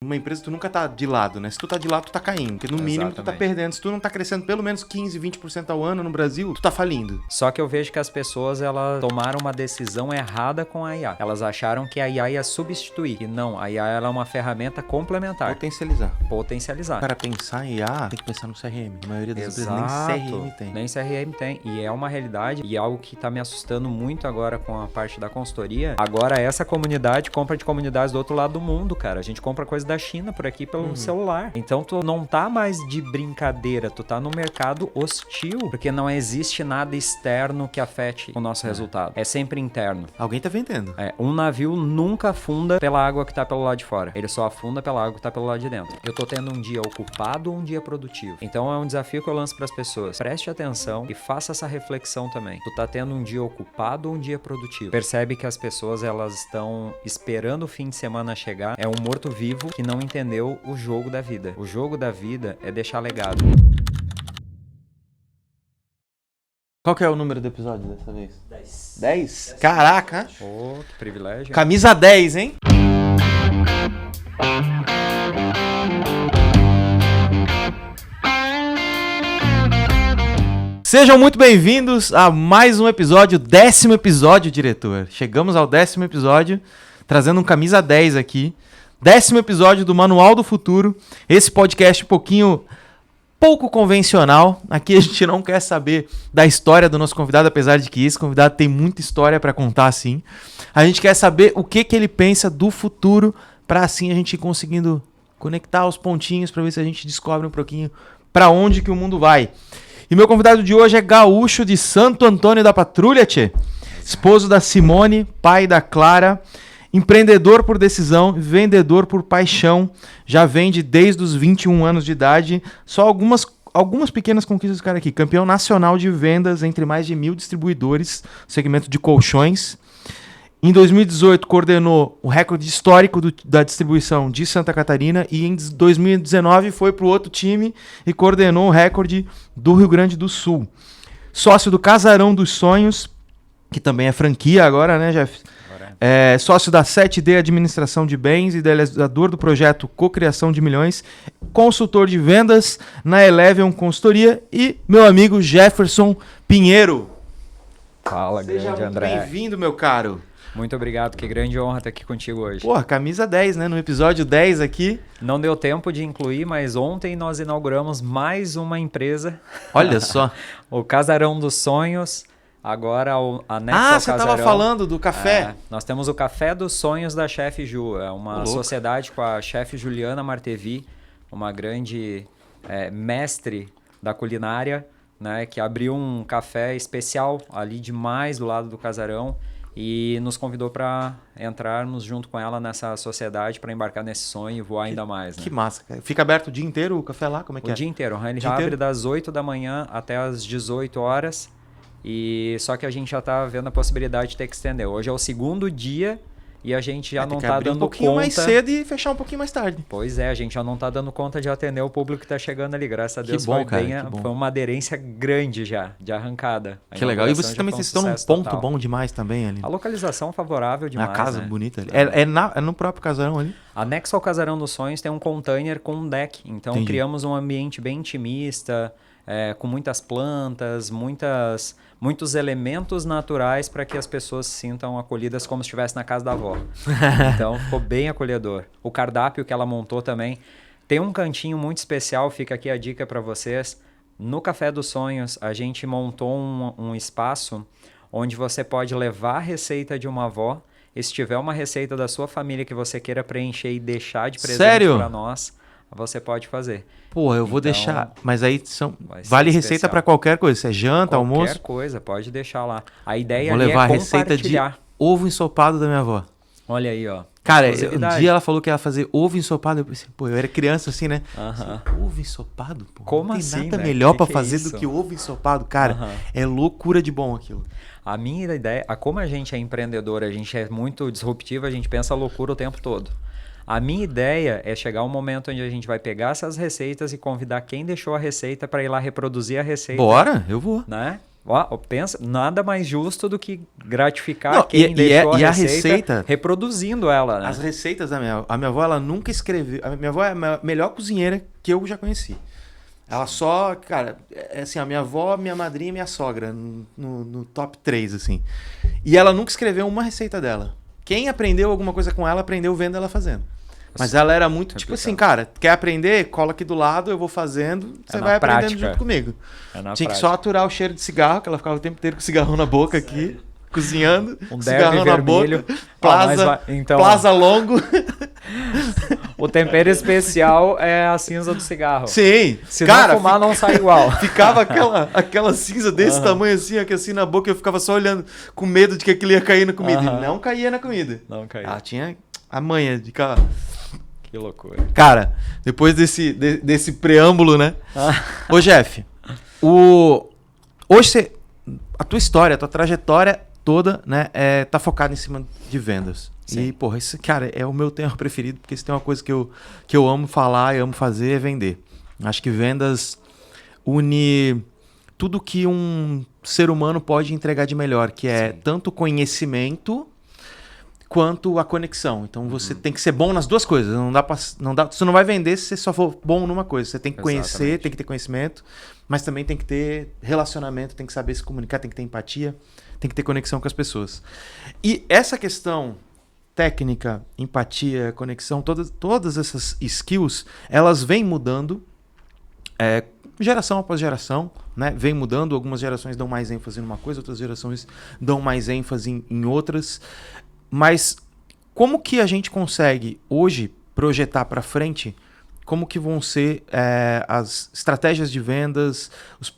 numa empresa tu nunca tá de lado, né? Se tu tá de lado, tu tá caindo. Porque no mínimo tu tá perdendo. Se tu não tá crescendo pelo menos 15, 20% ao ano no Brasil, tu tá falindo. Só que eu vejo que as pessoas, elas tomaram uma decisão errada com a IA. Elas acharam que a IA ia substituir. E não, a IA ela é uma ferramenta complementar. Potencializar. Para pensar em IA, tem que pensar no CRM. A maioria das empresas nem CRM tem. Nem CRM tem. E é uma realidade. E algo que tá me assustando muito agora com a parte da consultoria. Agora essa comunidade compra de comunidades do outro lado do mundo, cara. A gente compra coisa da China por aqui pelo celular. Então tu não tá mais de brincadeira. Tu tá no mercado hostil. Porque não existe nada externo que afete o nosso resultado. É sempre interno. Alguém tá vendendo. Um navio nunca afunda pela água que tá pelo lado de fora. Ele só afunda pela água que tá pelo lado de dentro. Eu tô tendo um dia ocupado ou um dia produtivo? Então é um desafio que eu lanço pras pessoas. Preste atenção e faça essa reflexão também. Tu tá tendo um dia ocupado ou um dia produtivo? Percebe que as pessoas, elas estão esperando o fim de semana chegar. É um morto-vivo que não entendeu o jogo da vida. O jogo da vida é deixar legado. Qual que é o número do episódio dessa vez? 10. 10? Caraca! Oh, que privilégio. Camisa 10, hein? Sejam muito bem-vindos a mais um episódio, 10º episódio, diretor. Chegamos ao 10º episódio, trazendo um camisa 10 aqui. 10º episódio do Manual do Futuro. Esse podcast pouco convencional. Aqui a gente não quer saber da história do nosso convidado, apesar de que esse convidado tem muita história para contar, sim. A gente quer saber o que ele pensa do futuro, para assim a gente ir conseguindo conectar os pontinhos para ver se a gente descobre um pouquinho para onde que o mundo vai. E meu convidado de hoje é gaúcho de Santo Antônio da Patrulha, tchê. Esposo da Simone, pai da Clara, empreendedor por decisão, vendedor por paixão, já vende desde os 21 anos de idade. Só algumas pequenas conquistas do cara aqui. Campeão nacional de vendas entre mais de 1.000 distribuidores, segmento de colchões. Em 2018, coordenou o recorde histórico da distribuição de Santa Catarina e em 2019 foi para o outro time e coordenou o recorde do Rio Grande do Sul. Sócio do Casarão dos Sonhos, que também é franquia agora, né, Jeff? Sócio da 7D Administração de Bens, idealizador do projeto Cocriação de Milhões, consultor de vendas na Eleven Consultoria e meu amigo Jefferson Pinheiro. Fala, grande André. Seja muito bem-vindo, meu caro. Muito obrigado, que grande honra estar aqui contigo hoje. Porra, camisa 10, né? No episódio 10 aqui. Não deu tempo de incluir, mas ontem nós inauguramos mais uma empresa. Olha só. O Casarão dos Sonhos, agora a Next ao você Casarão. estava falando do café. Nós temos o Café dos Sonhos da Chef Ju. É uma sociedade com a chefe Juliana Martevi, uma grande mestre da culinária, né? Que abriu um café especial ali demais do lado do casarão. E nos convidou para entrarmos junto com ela nessa sociedade para embarcar nesse sonho e voar ainda mais. Né? Que massa, cara. Fica aberto o dia inteiro o café lá? Como é que O dia inteiro. Ele abre das 8 da manhã até as 18 horas. E só que a gente já tá vendo a possibilidade de ter que estender. Hoje é o segundo dia e a gente já não tá dando conta... um pouquinho mais cedo e fechar um pouquinho mais tarde. Pois é, a gente já não tá dando conta de atender o público que tá chegando ali. Graças a Deus foi uma aderência grande já, de arrancada. Que legal. E vocês também estão num ponto bom demais também ali. A localização favorável demais. A casa né? bonita ali. É no próprio casarão ali? Anexo ao Casarão dos Sonhos tem um container com um deck. Então criamos um ambiente bem intimista, com muitas plantas, muitos elementos naturais para que as pessoas se sintam acolhidas como se estivesse na casa da avó. Então ficou bem acolhedor. O cardápio que ela montou também tem um cantinho muito especial, fica aqui a dica para vocês. No Café dos Sonhos a gente montou um espaço onde você pode levar a receita de uma avó e se tiver uma receita da sua família que você queira preencher e deixar de presente para nós, você pode fazer. Pô, eu vou deixar, mas aí vale receita para qualquer coisa, se é janta, almoço? Qualquer coisa, pode deixar lá. A ideia vou levar a receita de ovo ensopado da minha avó. Olha aí, ó. Cara, um dia ela falou que ia fazer ovo ensopado, eu pensei, pô, eu era criança assim, né? Ovo ensopado? Pô, como não assim, tem nada né? melhor para fazer do que ovo ensopado, cara. É loucura de bom aquilo. A minha ideia, como a gente é empreendedor, a gente é muito disruptivo, a gente pensa loucura o tempo todo. A minha ideia é chegar um momento onde a gente vai pegar essas receitas e convidar quem deixou a receita para ir lá reproduzir a receita. Bora, eu vou. Né? Pensa, nada mais justo do que gratificar quem deixou a receita reproduzindo ela, né? As receitas da minha avó, ela nunca escreveu. A minha avó é a melhor cozinheira que eu já conheci. Ela só, cara, assim, a minha avó, minha madrinha e minha sogra, no top 3, assim. E ela nunca escreveu uma receita dela. Quem aprendeu alguma coisa com ela, aprendeu vendo ela fazendo. Mas ela era muito, tipo assim, cara, quer aprender? Cola aqui do lado, eu vou fazendo, você vai aprendendo junto comigo. Tinha que só aturar o cheiro de cigarro, que ela ficava o tempo inteiro com o cigarrão na boca aqui, cozinhando, cigarrão na boca, plaza longo. O tempero especial é a cinza do cigarro. Sim. Se não fumar, não sai igual. Ficava aquela cinza desse tamanho assim, aqui assim na boca, eu ficava só olhando com medo de que aquilo ia cair na comida. E não caía na comida. Não caía. Ela tinha a manha de ficar... Que loucura. Cara, depois desse preâmbulo, né? Ô, Jeff, hoje a tua história, a tua trajetória toda, né, tá focada em cima de vendas. Sim. E, porra, isso, cara, é o meu tema preferido, porque se tem uma coisa que eu amo falar e amo fazer é vender. Acho que vendas une tudo que um ser humano pode entregar de melhor, que é tanto conhecimento quanto a conexão. Então você tem que ser bom nas duas coisas. Você não vai vender se você só for bom numa coisa. Você tem que conhecer, tem que ter conhecimento, mas também tem que ter relacionamento, tem que saber se comunicar, tem que ter empatia, tem que ter conexão com as pessoas. E essa questão técnica, empatia, conexão, todas essas skills, elas vêm mudando geração após geração, né? Vem mudando. Algumas gerações dão mais ênfase numa coisa, outras gerações dão mais ênfase em outras. Mas como que a gente consegue hoje projetar para frente como que vão ser as estratégias de vendas,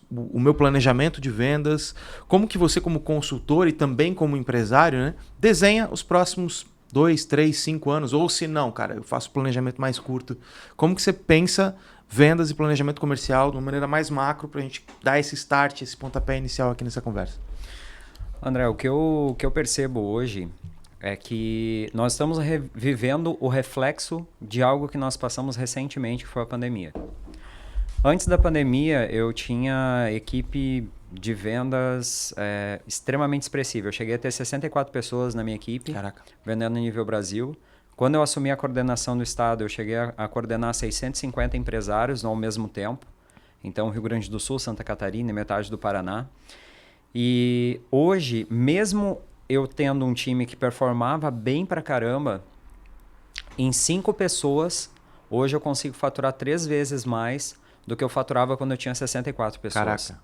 o meu planejamento de vendas, como que você como consultor e também como empresário, né, desenha os próximos 2, 3, 5 anos, ou se não, cara, eu faço planejamento mais curto. Como que você pensa vendas e planejamento comercial de uma maneira mais macro para a gente dar esse start, esse pontapé inicial aqui nessa conversa? André, o que eu percebo hoje é que nós estamos vivendo o reflexo de algo que nós passamos recentemente, que foi a pandemia. Antes da pandemia, eu tinha equipe de vendas extremamente expressiva. Eu cheguei a ter 64 pessoas na minha equipe, vendendo no nível Brasil. Quando eu assumi a coordenação do estado, eu cheguei a coordenar 650 empresários ao mesmo tempo. Então, Rio Grande do Sul, Santa Catarina e metade do Paraná. E hoje, mesmo eu tendo um time que performava bem pra caramba, em 5 pessoas, hoje eu consigo faturar 3 vezes mais do que eu faturava quando eu tinha 64 pessoas. Caraca.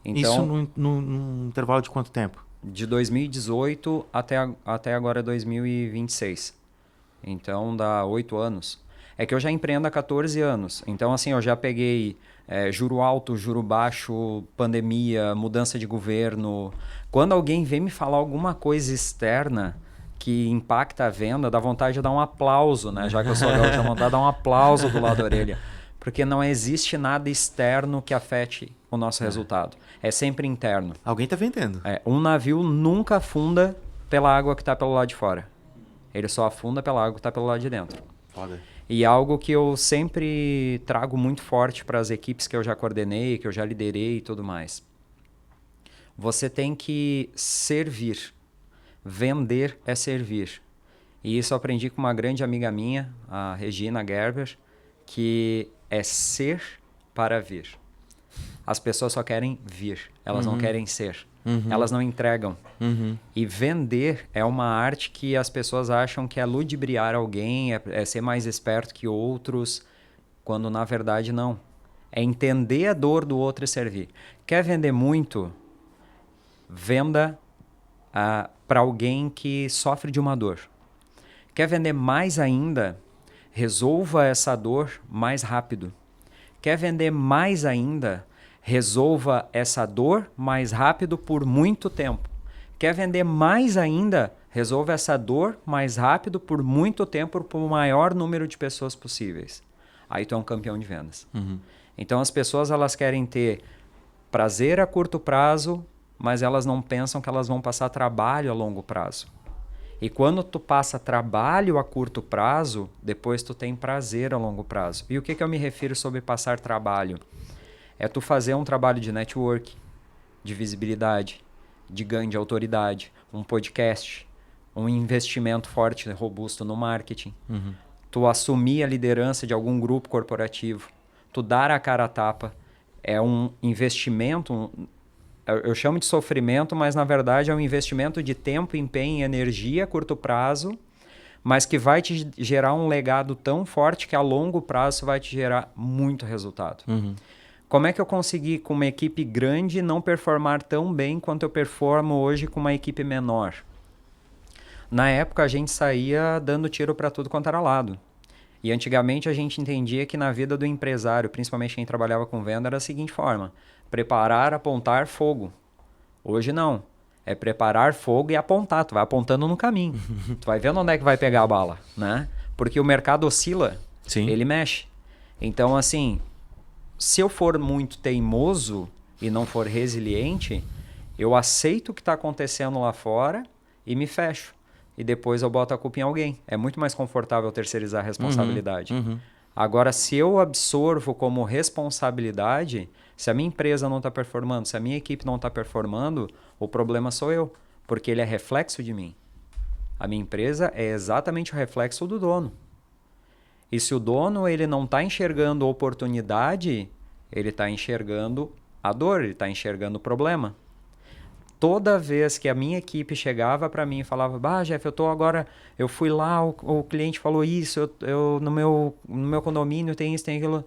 Então, isso num intervalo de quanto tempo? De 2018 até agora 2026. Então dá 8 anos. É que eu já empreendo há 14 anos. Então assim, eu já peguei juro alto, juro baixo, pandemia, mudança de governo. Quando alguém vem me falar alguma coisa externa que impacta a venda, dá vontade de dar um aplauso, né? Já que eu sou gaúcho, dá vontade de dar um aplauso do lado da orelha. Porque não existe nada externo que afete o nosso resultado. É sempre interno. Alguém está vendendo. Um navio nunca afunda pela água que está pelo lado de fora. Ele só afunda pela água que está pelo lado de dentro. Foda. E algo que eu sempre trago muito forte para as equipes que eu já coordenei, que eu já liderei e tudo mais. Você tem que servir. Vender é servir. E isso eu aprendi com uma grande amiga minha, a Regina Gerber, que é ser para vir. As pessoas só querem vir, elas não querem ser. Elas não entregam. E vender é uma arte que as pessoas acham que é ludibriar alguém, é ser mais esperto que outros, quando na verdade não. É entender a dor do outro e servir. Quer vender muito? Venda para alguém que sofre de uma dor. Quer vender mais ainda? Resolva essa dor mais rápido. Quer vender mais ainda? Resolva essa dor mais rápido por muito tempo. Quer vender mais ainda? Resolva essa dor mais rápido por muito tempo para o maior número de pessoas possíveis. Aí tu é um campeão de vendas. Então as pessoas elas querem ter prazer a curto prazo, mas elas não pensam que elas vão passar trabalho a longo prazo. E quando tu passa trabalho a curto prazo, depois tu tem prazer a longo prazo. E o que eu me refiro sobre passar trabalho? É tu fazer um trabalho de network, de visibilidade, de ganho de autoridade, um podcast, um investimento forte e robusto no marketing, tu assumir a liderança de algum grupo corporativo, tu dar a cara a tapa, é um investimento, eu chamo de sofrimento, mas na verdade é um investimento de tempo, empenho e energia a curto prazo, mas que vai te gerar um legado tão forte que a longo prazo vai te gerar muito resultado. Como é que eu consegui, com uma equipe grande, não performar tão bem quanto eu performo hoje com uma equipe menor? Na época, a gente saía dando tiro para tudo quanto era lado. E antigamente, a gente entendia que na vida do empresário, principalmente quem trabalhava com venda, era da seguinte forma: preparar, apontar, fogo. Hoje não. É preparar fogo e apontar. Tu vai apontando no caminho. Tu vai vendo onde é que vai pegar a bala, né? Porque o mercado oscila, ele mexe. Então, assim, se eu for muito teimoso e não for resiliente, eu aceito o que está acontecendo lá fora e me fecho. E depois eu boto a culpa em alguém. É muito mais confortável terceirizar a responsabilidade. Agora, se eu absorvo como responsabilidade, se a minha empresa não está performando, se a minha equipe não está performando, o problema sou eu, porque ele é reflexo de mim. A minha empresa é exatamente o reflexo do dono. E se o dono ele não está enxergando oportunidade, ele está enxergando a dor, ele está enxergando o problema. Toda vez que a minha equipe chegava para mim e falava, Jeff, eu fui lá, o cliente falou isso, eu no meu condomínio tem isso, tem aquilo.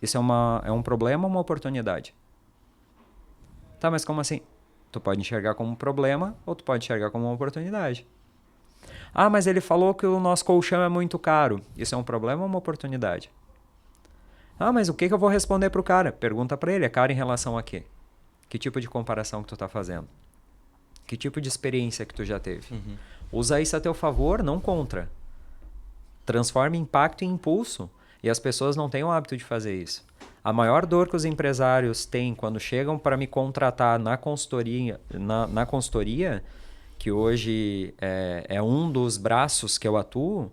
Isso é um problema ou uma oportunidade? Tá, mas como assim? Tu pode enxergar como um problema ou tu pode enxergar como uma oportunidade. Mas ele falou que o nosso colchão é muito caro. Isso é um problema ou uma oportunidade? Mas o que eu vou responder pro cara? Pergunta para ele, é caro em relação a quê? Que tipo de comparação que tu tá fazendo? Que tipo de experiência que tu já teve? Usa isso a teu favor, não contra. Transforma impacto em impulso. E as pessoas não têm o hábito de fazer isso. A maior dor que os empresários têm quando chegam para me contratar na consultoria, que hoje é um dos braços que eu atuo,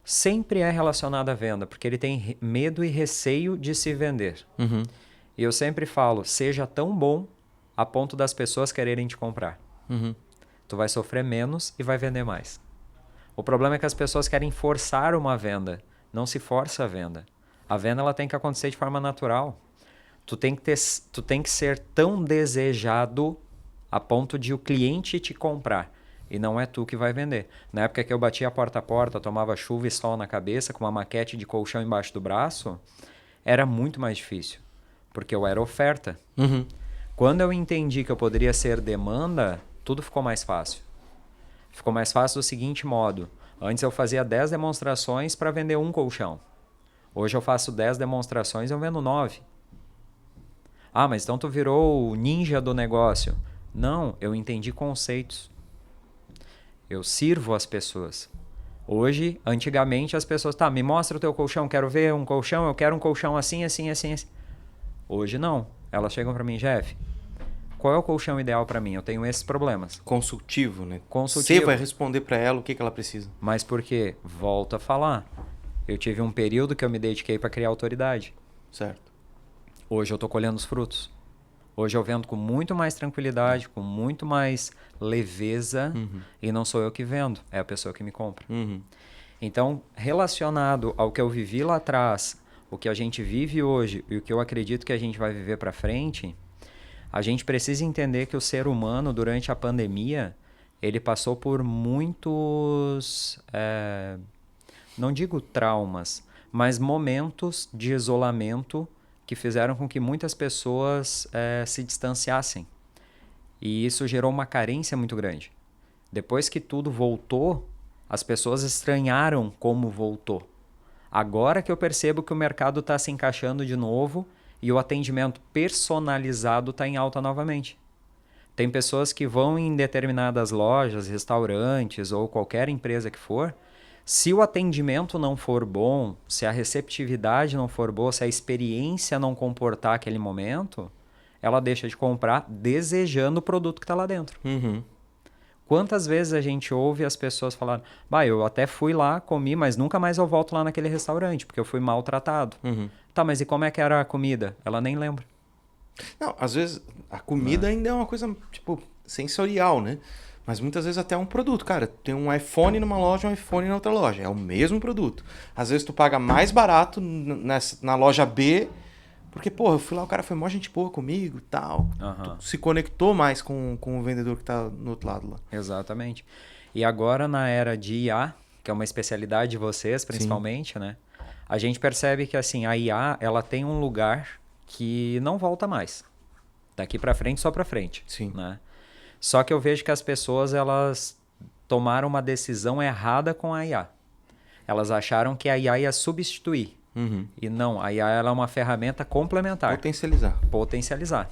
sempre é relacionado à venda, porque ele tem medo e receio de se vender. E eu sempre falo, seja tão bom a ponto das pessoas quererem te comprar. Tu vai sofrer menos e vai vender mais. O problema é que as pessoas querem forçar uma venda. Não se força a venda. A venda ela tem que acontecer de forma natural. Tu tem que ser tão desejado a ponto de o cliente te comprar. E não é tu que vai vender. Na época que eu batia porta a porta, tomava chuva e sol na cabeça, com uma maquete de colchão embaixo do braço, era muito mais difícil. Porque eu era oferta. Quando eu entendi que eu poderia ser demanda, tudo ficou mais fácil. Ficou mais fácil do seguinte modo. Antes eu fazia 10 demonstrações para vender um colchão. Hoje eu faço 10 demonstrações e eu vendo 9. Mas então tu virou o ninja do negócio. Não, eu entendi conceitos. Eu sirvo as pessoas. Hoje, antigamente as pessoas, me mostra o teu colchão, quero ver um colchão, eu quero um colchão assim, assim, assim, assim. Hoje não. Elas chegam para mim, Jeff, qual é o colchão ideal para mim? Eu tenho esses problemas. Consultivo, né? Consultivo. Você vai responder para ela o que ela precisa. Mas por quê? Volto a falar. Eu tive um período que eu me dediquei para criar autoridade. Certo. Hoje eu estou colhendo os frutos. Hoje eu vendo com muito mais tranquilidade, com muito mais leveza, e não sou eu que vendo, é a pessoa que me compra. Então, relacionado ao que eu vivi lá atrás, o que a gente vive hoje e o que eu acredito que a gente vai viver para frente, a gente precisa entender que o ser humano, durante a pandemia, ele passou por muitos, não digo traumas, mas momentos de isolamento que fizeram com que muitas pessoas se distanciassem. E isso gerou uma carência muito grande. Depois que tudo voltou, as pessoas estranharam como voltou. Agora que eu percebo que o mercado está se encaixando de novo e o atendimento personalizado está em alta novamente. Tem pessoas que vão em determinadas lojas, restaurantes ou qualquer empresa que for, se o atendimento não for bom, se a receptividade não for boa, se a experiência não comportar aquele momento, ela deixa de comprar desejando o produto que está lá dentro. Quantas vezes a gente ouve as pessoas falarem, eu até fui lá, comi, mas nunca mais eu volto lá naquele restaurante, porque eu fui maltratado. Tá, mas e como é que era a comida? Ela nem lembra. Não, às vezes a comida ainda é uma coisa, tipo, sensorial, né? Mas muitas vezes até é um produto, cara. Tem um iPhone numa loja, um iPhone na outra loja. É o mesmo produto. Às vezes tu paga mais barato na loja B, porque, porra, eu fui lá, o cara foi mó gente boa comigo e tal. Tu se conectou mais com o vendedor que tá no outro lado lá. Exatamente. E agora na era de IA, que é uma especialidade de vocês, principalmente, Sim. né? A gente percebe que assim, a IA, ela tem um lugar que não volta mais. Daqui para frente, só para frente. Sim. Né? Só que eu vejo que as pessoas, elas tomaram uma decisão errada com a IA. Elas acharam que a IA ia substituir. E não, a IA ela é uma ferramenta complementar. Potencializar.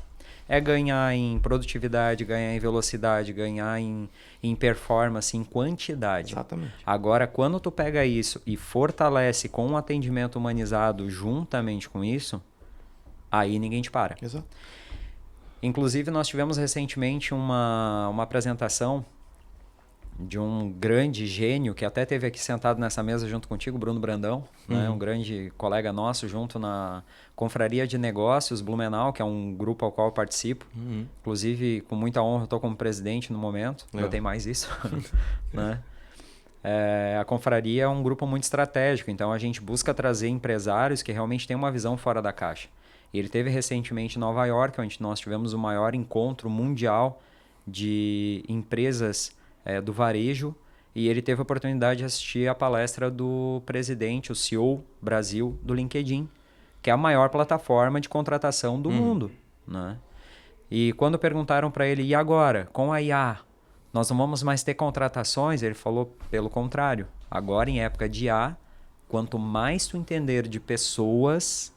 É ganhar em produtividade, ganhar em velocidade, ganhar em performance, em quantidade. Exatamente. Agora, quando tu pega isso e fortalece com um atendimento humanizado juntamente com isso, aí ninguém te para. Exato. Inclusive, nós tivemos recentemente uma apresentação de um grande gênio que até teve aqui sentado nessa mesa junto contigo, Bruno Brandão, né? Um grande colega nosso junto na Confraria de Negócios Blumenau, que é um grupo ao qual eu participo. Inclusive, com muita honra, eu estou como presidente no momento. Ainda tem mais isso. Né? A Confraria é um grupo muito estratégico, então a gente busca trazer empresários que realmente têm uma visão fora da caixa. E ele teve recentemente em Nova York, onde nós tivemos o maior encontro mundial de empresas do varejo, e ele teve a oportunidade de assistir a palestra do presidente, o CEO Brasil do LinkedIn, que é a maior plataforma de contratação do mundo. Né? E quando perguntaram para ele, e agora, com a IA, nós não vamos mais ter contratações? Ele falou, pelo contrário, agora em época de IA, quanto mais tu entender de pessoas,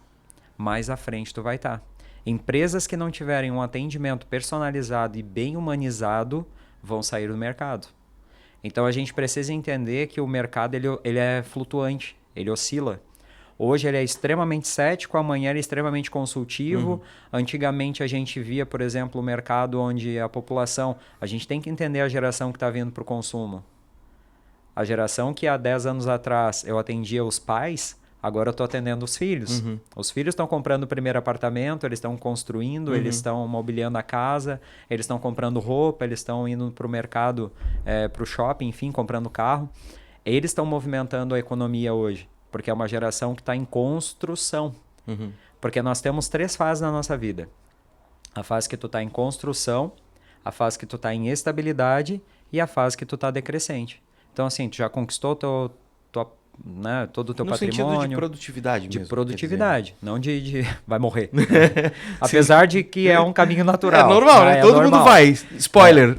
mais à frente tu vai estar. Empresas que não tiverem um atendimento personalizado e bem humanizado vão sair do mercado. Então a gente precisa entender que o mercado ele é flutuante, ele oscila. Hoje ele é extremamente cético, amanhã ele é extremamente consultivo. Antigamente a gente via, por exemplo, o mercado onde a população... A gente tem que entender a geração que está vindo para o consumo. A geração que há 10 anos atrás eu atendia os pais, agora eu estou atendendo os filhos. Os filhos estão comprando o primeiro apartamento, eles estão construindo, eles estão mobiliando a casa, eles estão comprando roupa, eles estão indo para o mercado, para o shopping, enfim, comprando carro. Eles estão movimentando a economia hoje, porque é uma geração que está em construção. Porque nós temos 3 fases na nossa vida. A fase que tu está em construção, a fase que tu está em estabilidade e a fase que tu está decrescente. Então, assim, tu já conquistou né, todo o teu patrimônio. No sentido de produtividade mesmo. De produtividade, não de vai morrer. Né? Apesar de que é um caminho natural. É normal, né? Todo mundo vai. Spoiler.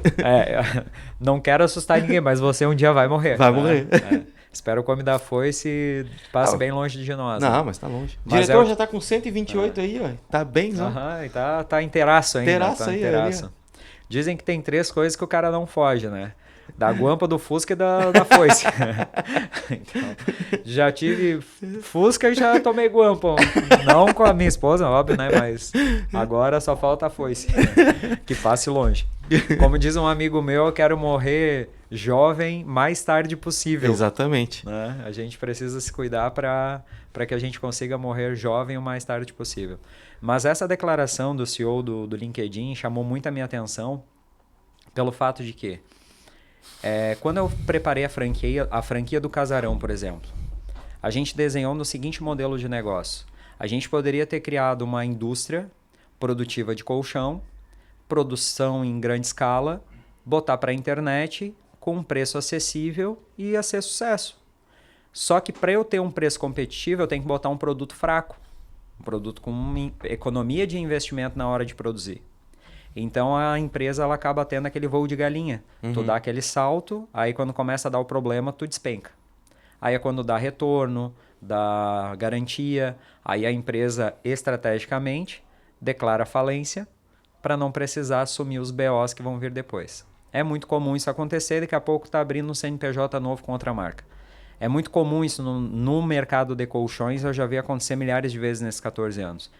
Não quero assustar ninguém, mas você um dia vai morrer. Vai morrer. Espero que o Homem da Foice passe bem longe de nós. Não, né? mas tá longe. O diretor já tá com 128 aí, ó. Tá bem, não? Tá inteiraço ainda. Inteiraço aí, inteiraço. Ali. Dizem que tem 3 coisas que o cara não foge, né? Da guampa, do Fusca e da foice. Então, já tive Fusca e já tomei guampa. Não com a minha esposa, óbvio, né? Mas agora só falta a foice. Que passe longe. Como diz um amigo meu, eu quero morrer jovem mais tarde possível. Exatamente. Né? A gente precisa se cuidar para que a gente consiga morrer jovem o mais tarde possível. Mas essa declaração do CEO do LinkedIn chamou muito a minha atenção pelo fato de que quando eu preparei a franquia do Casarão, por exemplo, a gente desenhou no seguinte modelo de negócio. A gente poderia ter criado uma indústria produtiva de colchão, produção em grande escala, botar para a internet com um preço acessível e ia ser sucesso. Só que para eu ter um preço competitivo, eu tenho que botar um produto fraco, um produto com uma economia de investimento na hora de produzir. Então a empresa ela acaba tendo aquele voo de galinha. Tu dá aquele salto, aí quando começa a dar o problema, tu despenca. Aí é quando dá retorno, dá garantia, aí a empresa estrategicamente declara falência para não precisar assumir os BOs que vão vir depois. É muito comum isso acontecer, daqui a pouco está abrindo um CNPJ novo com outra marca. É muito comum isso no mercado de colchões, eu já vi acontecer milhares de vezes nesses 14 anos.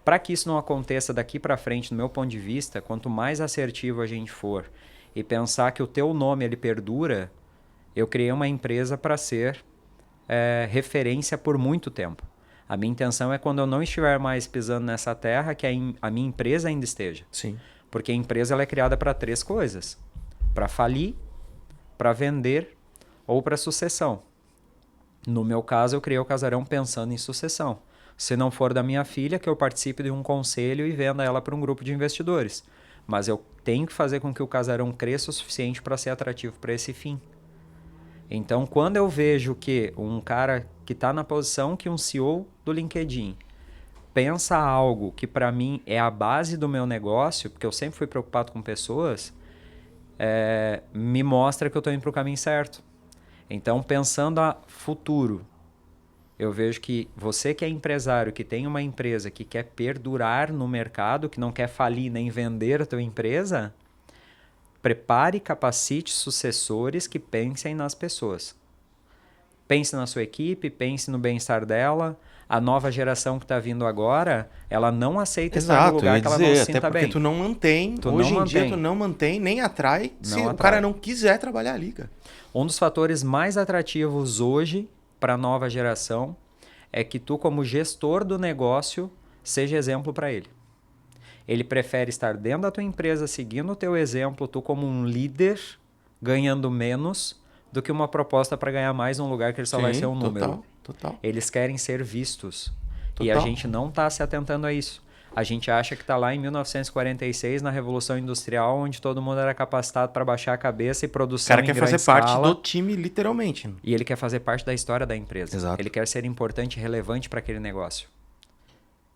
Para que isso não aconteça daqui para frente, no meu ponto de vista, quanto mais assertivo a gente for e pensar que o teu nome ele perdura, eu criei uma empresa para ser referência por muito tempo. A minha intenção é quando eu não estiver mais pisando nessa terra, que a minha empresa ainda esteja. Sim. Porque a empresa ela é criada para 3 coisas. Para falir, para vender ou para sucessão. No meu caso, eu criei o Casarão pensando em sucessão. Se não for da minha filha, que eu participe de um conselho e venda ela para um grupo de investidores. Mas eu tenho que fazer com que o Casarão cresça o suficiente para ser atrativo para esse fim. Então, quando eu vejo que um cara que está na posição que um CEO do LinkedIn pensa algo que para mim é a base do meu negócio, porque eu sempre fui preocupado com pessoas, me mostra que eu estou indo para o caminho certo. Então, pensando a futuro, eu vejo que você que é empresário, que tem uma empresa que quer perdurar no mercado, que não quer falir nem vender a tua empresa, prepare e capacite sucessores que pensem nas pessoas. Pense na sua equipe, pense no bem-estar dela. A nova geração que está vindo agora, ela não aceita estar no lugar que ela não se sinta até porque bem. tu não mantém, hoje em dia tu não mantém, nem atrai, se o cara não quiser trabalhar ali, cara. Um dos fatores mais atrativos hoje para a nova geração é que tu, como gestor do negócio, seja exemplo para ele. Ele prefere estar dentro da tua empresa, seguindo o teu exemplo, tu como um líder, ganhando menos, do que uma proposta para ganhar mais num lugar que ele só vai ser um número. Total. Eles querem ser vistos. Total. E a gente não está se atentando a isso. A gente acha que está lá em 1946, na Revolução Industrial, onde todo mundo era capacitado para baixar a cabeça e produção em grande escala. O cara quer fazer parte do time, literalmente. E ele quer fazer parte da história da empresa. Exato. Ele quer ser importante e relevante para aquele negócio.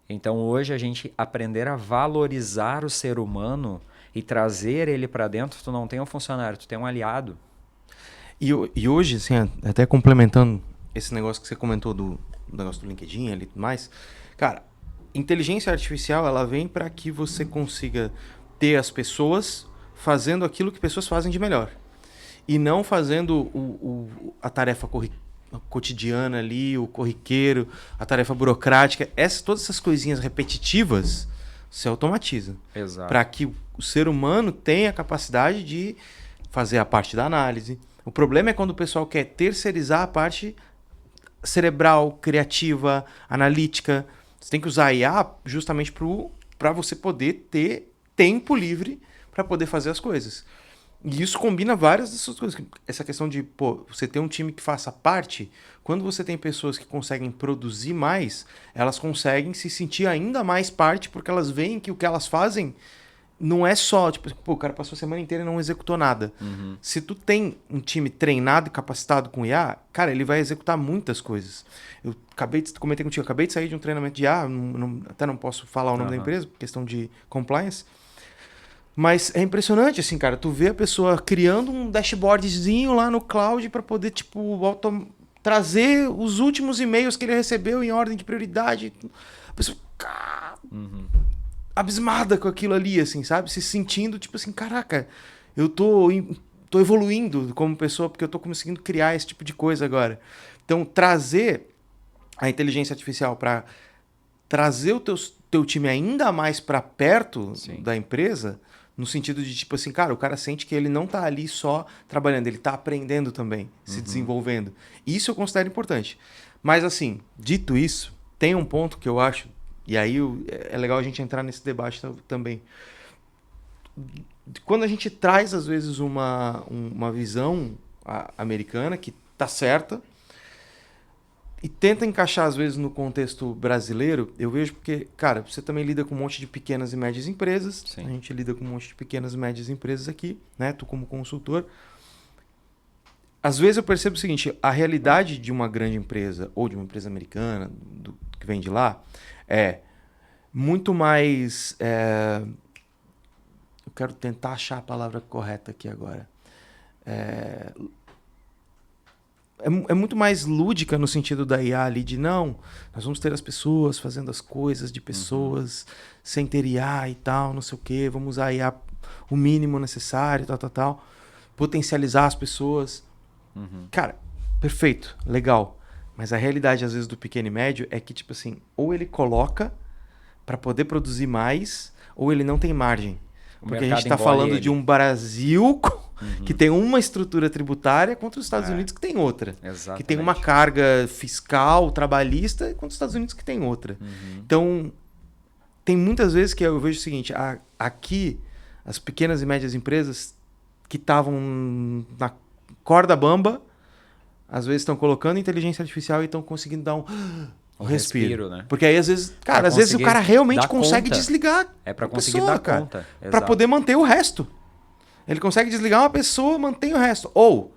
Então, hoje, a gente aprender a valorizar o ser humano e trazer ele para dentro, tu não tem um funcionário, tu tem um aliado. E hoje, assim, até complementando esse negócio que você comentou do negócio do LinkedIn e tudo mais, cara, inteligência artificial, ela vem para que você consiga ter as pessoas fazendo aquilo que pessoas fazem de melhor. E não fazendo a tarefa cotidiana ali, o corriqueiro, a tarefa burocrática. Todas essas coisinhas repetitivas se automatizam. Exato. Para que o ser humano tenha a capacidade de fazer a parte da análise. O problema é quando o pessoal quer terceirizar a parte cerebral, criativa, analítica. Você tem que usar a IA justamente para você poder ter tempo livre para poder fazer as coisas. E isso combina várias dessas coisas. Essa questão de, você ter um time que faça parte, quando você tem pessoas que conseguem produzir mais, elas conseguem se sentir ainda mais parte, porque elas veem que o que elas fazem não é só, tipo, o cara passou a semana inteira e não executou nada. Uhum. Se tu tem um time treinado e capacitado com IA, cara, ele vai executar muitas coisas. Comentei contigo, acabei de sair de um treinamento de IA, até não posso falar o nome da empresa, por questão de compliance. Mas é impressionante, assim, cara, tu vê a pessoa criando um dashboardzinho lá no cloud para poder, tipo, trazer os últimos e-mails que ele recebeu em ordem de prioridade. A pessoa, abismada com aquilo ali, assim, sabe? Se sentindo, tipo assim, caraca, eu tô evoluindo como pessoa porque eu tô conseguindo criar esse tipo de coisa agora. Então, trazer a inteligência artificial para trazer o teu time ainda mais para perto da empresa, no sentido de, tipo assim, cara, o cara sente que ele não tá ali só trabalhando, ele tá aprendendo também, se desenvolvendo. Isso eu considero importante. Mas, assim, dito isso, tem um ponto que eu acho, e aí é legal a gente entrar nesse debate também. Quando a gente traz, às vezes, uma visão americana que tá certa, e tenta encaixar, às vezes, no contexto brasileiro, eu vejo porque, cara, você também lida com um monte de pequenas e médias empresas. Sim. A gente lida com um monte de pequenas e médias empresas aqui, né? Tu como consultor. Às vezes eu percebo o seguinte, a realidade de uma grande empresa, ou de uma empresa americana, que vem de lá, é muito mais... eu quero tentar achar a palavra correta aqui agora. É muito mais lúdica no sentido da IA ali de não, nós vamos ter as pessoas fazendo as coisas de pessoas sem ter IA e tal, não sei o quê, vamos usar a IA o mínimo necessário, tal, potencializar as pessoas. Cara, perfeito, legal. Mas a realidade, às vezes, do pequeno e médio é que, tipo assim, ou ele coloca para poder produzir mais, ou ele não tem margem. Porque a gente está falando de um Brasil que tem uma estrutura tributária, contra os Estados Unidos que tem outra. Exatamente. Que tem uma carga fiscal, trabalhista, contra os Estados Unidos que tem outra. Então, tem muitas vezes que eu vejo o seguinte, aqui, as pequenas e médias empresas que estavam na corda bamba, às vezes estão colocando inteligência artificial e estão conseguindo dar um respiro, né? Porque aí às vezes, cara, às vezes o cara realmente consegue desligar. É para conseguir dar conta, para poder manter o resto. Ele consegue desligar uma pessoa, mantém o resto. Ou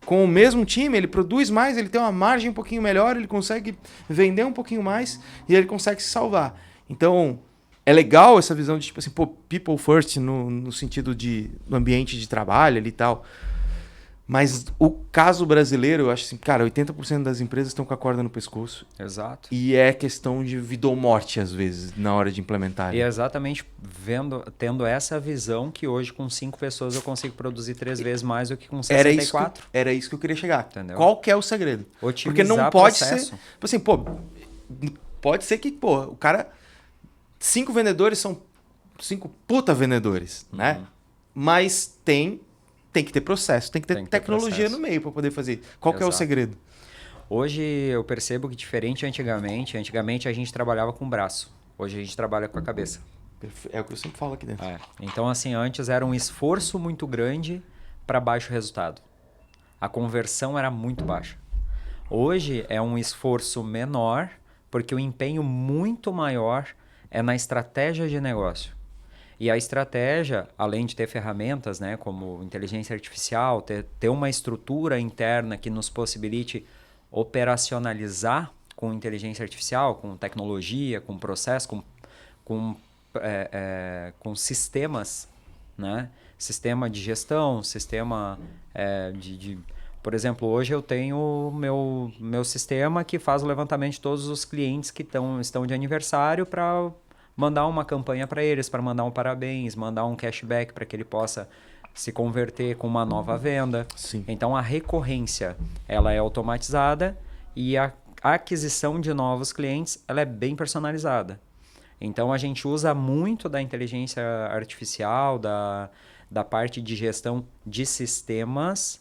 com o mesmo time, ele produz mais, ele tem uma margem um pouquinho melhor, ele consegue vender um pouquinho mais e ele consegue se salvar. Então, é legal essa visão de tipo assim, pô, people first no sentido do ambiente de trabalho ali e tal. Mas o caso brasileiro, eu acho assim, cara, 80% das empresas estão com a corda no pescoço. Exato. E é questão de vida ou morte, às vezes, na hora de implementar. E é exatamente tendo essa visão que hoje com 5 pessoas eu consigo produzir 3 vezes mais do que com 64. Era isso que eu queria chegar. Entendeu? Qual que é o segredo? Otimizar porque não pode processo. ser... Assim, pô, pode ser que, pô, o cara... 5 vendedores são 5 puta vendedores, né? Mas tem que ter processo, tem que ter tecnologia no meio para poder fazer. Qual que é o segredo? Hoje eu percebo que diferente antigamente a gente trabalhava com o braço. Hoje a gente trabalha com a cabeça. É o que eu sempre falo aqui dentro. Então, assim, antes era um esforço muito grande para baixo resultado. A conversão era muito baixa. Hoje é um esforço menor, porque o empenho muito maior é na estratégia de negócio. E a estratégia, além de ter ferramentas, né, como inteligência artificial, ter uma estrutura interna que nos possibilite operacionalizar com inteligência artificial, com tecnologia, com processo, com sistemas, né? Sistema de gestão, sistema Por exemplo, hoje eu tenho o meu sistema que faz o levantamento de todos os clientes que estão de aniversário para mandar uma campanha para eles, para mandar um parabéns, mandar um cashback para que ele possa se converter com uma nova venda. Sim. Então, a recorrência ela é automatizada e a aquisição de novos clientes ela é bem personalizada. Então, a gente usa muito da inteligência artificial, da parte de gestão de sistemas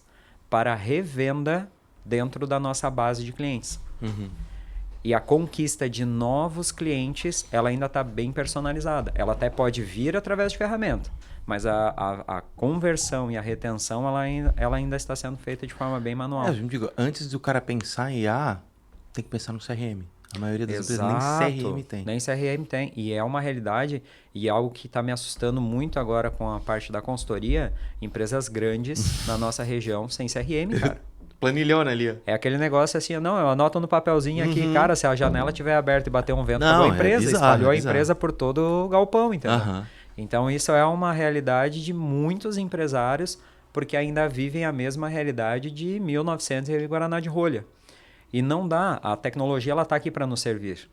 para revenda dentro da nossa base de clientes. E a conquista de novos clientes, ela ainda está bem personalizada. Ela até pode vir através de ferramenta, mas a conversão e a retenção, ela ainda está sendo feita de forma bem manual. Eu digo, antes do cara pensar em IA, tem que pensar no CRM. A maioria das empresas nem CRM tem. Nem CRM tem. E é uma realidade e algo que está me assustando muito agora com a parte da consultoria, empresas grandes na nossa região sem CRM, cara. Planilhona ali, ó. É aquele negócio assim, não, eu anoto no papelzinho aqui, cara, se a janela estiver aberta e bater um vento, acabou a empresa, espalhou a empresa por todo o galpão, entendeu? Então isso é uma realidade de muitos empresários, porque ainda vivem a mesma realidade de 1900 e Guaraná de rolha. E não dá, a tecnologia ela está aqui para nos servir.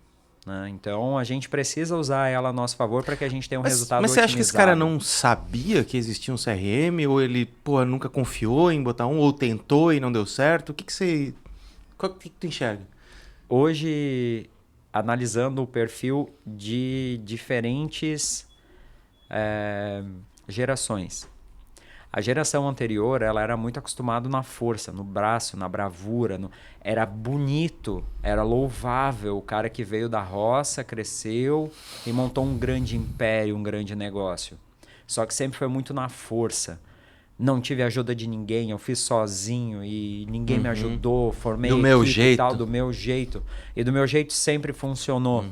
Né? Então a gente precisa usar ela a nosso favor para que a gente tenha um resultado otimizado. Mas você acha que esse cara não sabia que existia um CRM? Ou ele nunca confiou em botar um? Ou tentou e não deu certo? O que que tu enxerga? Hoje, analisando o perfil de diferentes gerações. A geração anterior, ela era muito acostumada na força, no braço, na bravura. Era bonito, era louvável o cara que veio da roça, cresceu e montou um grande império, um grande negócio. Só que sempre foi muito na força. Não tive ajuda de ninguém, eu fiz sozinho e ninguém me ajudou, formei do meu equipe jeito. E tal, do meu jeito. E do meu jeito sempre funcionou.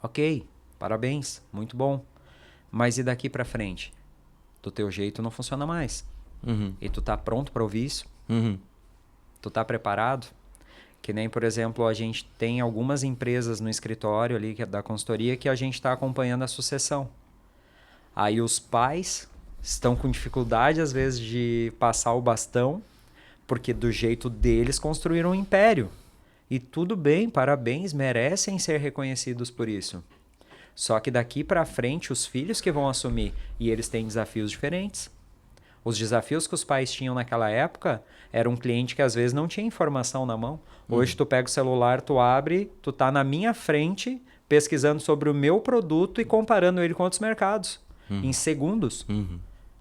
Ok, parabéns, muito bom. Mas e daqui pra frente? Do teu jeito não funciona mais. E tu tá pronto para ouvir isso? Tu tá preparado? Que nem, por exemplo, a gente tem algumas empresas no escritório ali da consultoria que a gente está acompanhando a sucessão. Aí os pais estão com dificuldade, às vezes, de passar o bastão, porque do jeito deles construíram um império. E tudo bem, parabéns, merecem ser reconhecidos por isso. Só que daqui para frente, os filhos que vão assumir, e eles têm desafios diferentes. Os desafios que os pais tinham naquela época era um cliente que às vezes não tinha informação na mão. Hoje tu pega o celular, tu abre, tu tá na minha frente pesquisando sobre o meu produto e comparando ele com outros mercados. Em segundos.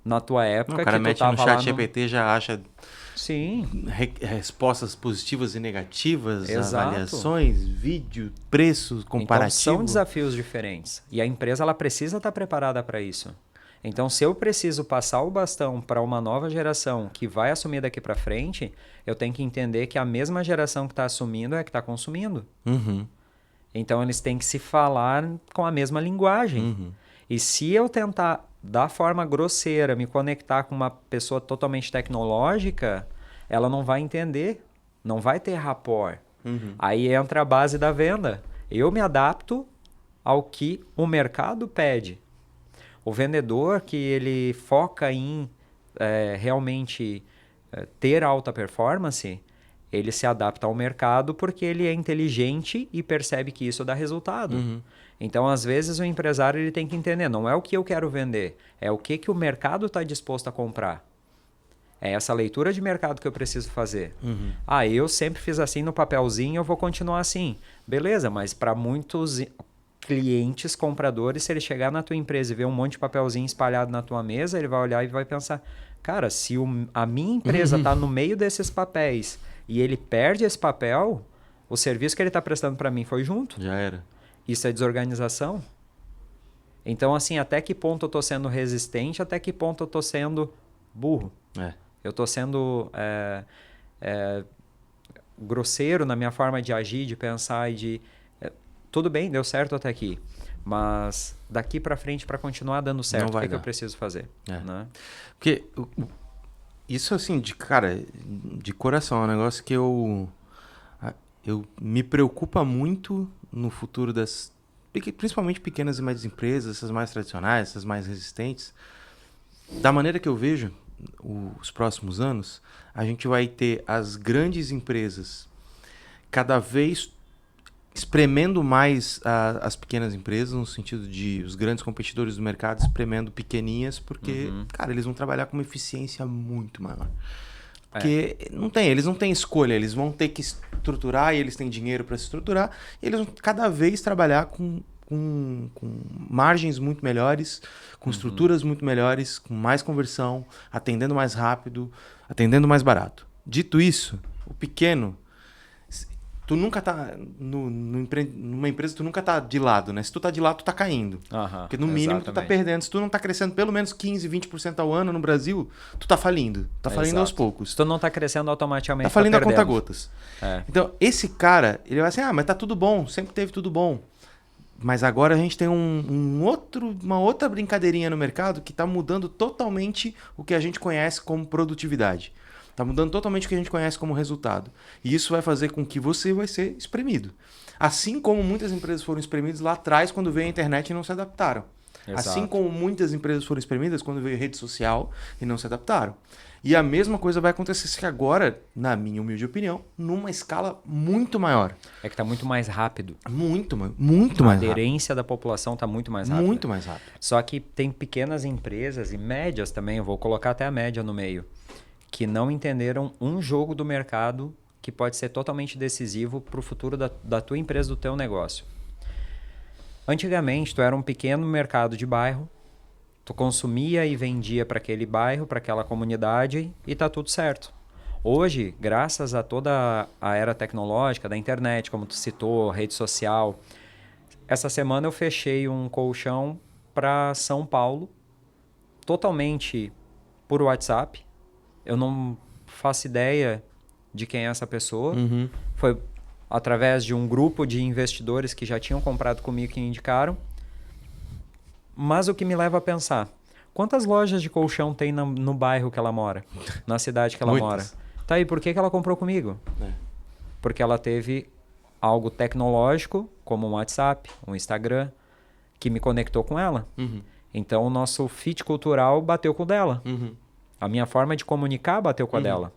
na tua época O cara que tu mete tava no lá chat GPT, já acha Sim, respostas positivas e negativas, Exato. avaliações, vídeo, preço comparativo. Então são desafios diferentes. E a empresa ela precisa estar preparada para isso. Então, se eu preciso passar o bastão para uma nova geração que vai assumir daqui para frente, eu tenho que entender que a mesma geração que está assumindo é que está consumindo. Uhum. Então, eles têm que se falar com a mesma linguagem. Uhum. E se eu tentar, da forma grosseira, me conectar com uma pessoa totalmente tecnológica, ela não vai entender, não vai ter rapport. Uhum. Aí entra a base da venda. Eu me adapto ao que o mercado pede. O vendedor que ele foca em realmente ter alta performance, ele se adapta ao mercado porque ele é inteligente e percebe que isso dá resultado. Uhum. Então, às vezes, o empresário ele tem que entender, não é o que eu quero vender, é o que o mercado está disposto a comprar. É essa leitura de mercado que eu preciso fazer. Uhum. Eu sempre fiz assim no papelzinho, eu vou continuar assim. Beleza, mas para muitos clientes, compradores, se ele chegar na tua empresa e ver um monte de papelzinho espalhado na tua mesa, ele vai olhar e vai pensar, cara, se a minha empresa está no meio desses papéis e ele perde esse papel, o serviço que ele está prestando para mim foi junto. Já era. Isso é desorganização. Então, assim, até que ponto eu estou sendo resistente, até que ponto eu estou sendo burro. Eu estou sendo grosseiro na minha forma de agir, de pensar e de... tudo bem, deu certo até aqui. Mas daqui para frente, para continuar dando certo, o que eu preciso fazer? Né? Porque isso, assim, de coração, é um negócio que eu me preocupa muito no futuro das... principalmente pequenas e médias empresas, essas mais tradicionais, essas mais resistentes. Da maneira que eu vejo os próximos anos, a gente vai ter as grandes empresas cada vez espremendo mais as pequenas empresas, no sentido de os grandes competidores do mercado espremendo pequeninhas, porque, cara, eles vão trabalhar com uma eficiência muito maior. Porque eles não têm escolha, eles vão ter que estruturar e eles têm dinheiro para se estruturar, e eles vão cada vez trabalhar com margens muito melhores, com estruturas muito melhores, com mais conversão, atendendo mais rápido, atendendo mais barato. Dito isso, o pequeno, tu nunca tá numa empresa, tu nunca tá de lado, né? Se tu tá de lado, tu tá caindo. Porque no mínimo tu tá perdendo. Se tu não tá crescendo pelo menos 15, 20% ao ano no Brasil, tu tá falindo. Tá falindo aos poucos. Se tu não tá crescendo automaticamente, tá falindo a conta-gotas. Então, esse cara, ele vai assim, mas tá tudo bom, sempre teve tudo bom. Mas agora a gente tem uma outra brincadeirinha no mercado que tá mudando totalmente o que a gente conhece como produtividade. Tá mudando totalmente o que a gente conhece como resultado. E isso vai fazer com que você vai ser espremido. Assim como muitas empresas foram espremidas lá atrás quando veio a internet e não se adaptaram. Exato. Assim como muitas empresas foram espremidas quando veio rede social e não se adaptaram. E a mesma coisa vai acontecer agora, na minha humilde opinião, numa escala muito maior. É que está muito mais rápido. Muito mais rápido. A aderência da população está muito mais rápida. Muito mais rápido. Só que tem pequenas empresas e médias também, eu vou colocar até a média no meio, que não entenderam um jogo do mercado que pode ser totalmente decisivo para o futuro da tua empresa, do teu negócio. Antigamente, tu era um pequeno mercado de bairro, tu consumia e vendia para aquele bairro, para aquela comunidade e tá tudo certo. Hoje, graças a toda a era tecnológica, da internet, como tu citou, rede social, essa semana eu fechei um colchão para São Paulo, totalmente por WhatsApp. Eu não faço ideia de quem é essa pessoa. Foi através de um grupo de investidores que já tinham comprado comigo que indicaram. Mas o que me leva a pensar, quantas lojas de colchão tem no bairro que ela mora? Na cidade que ela mora? Tá aí, por que ela comprou comigo? Porque ela teve algo tecnológico, como um WhatsApp, um Instagram, que me conectou com ela. Então, o nosso fit cultural bateu com o dela. A minha forma de comunicar bateu com a dela.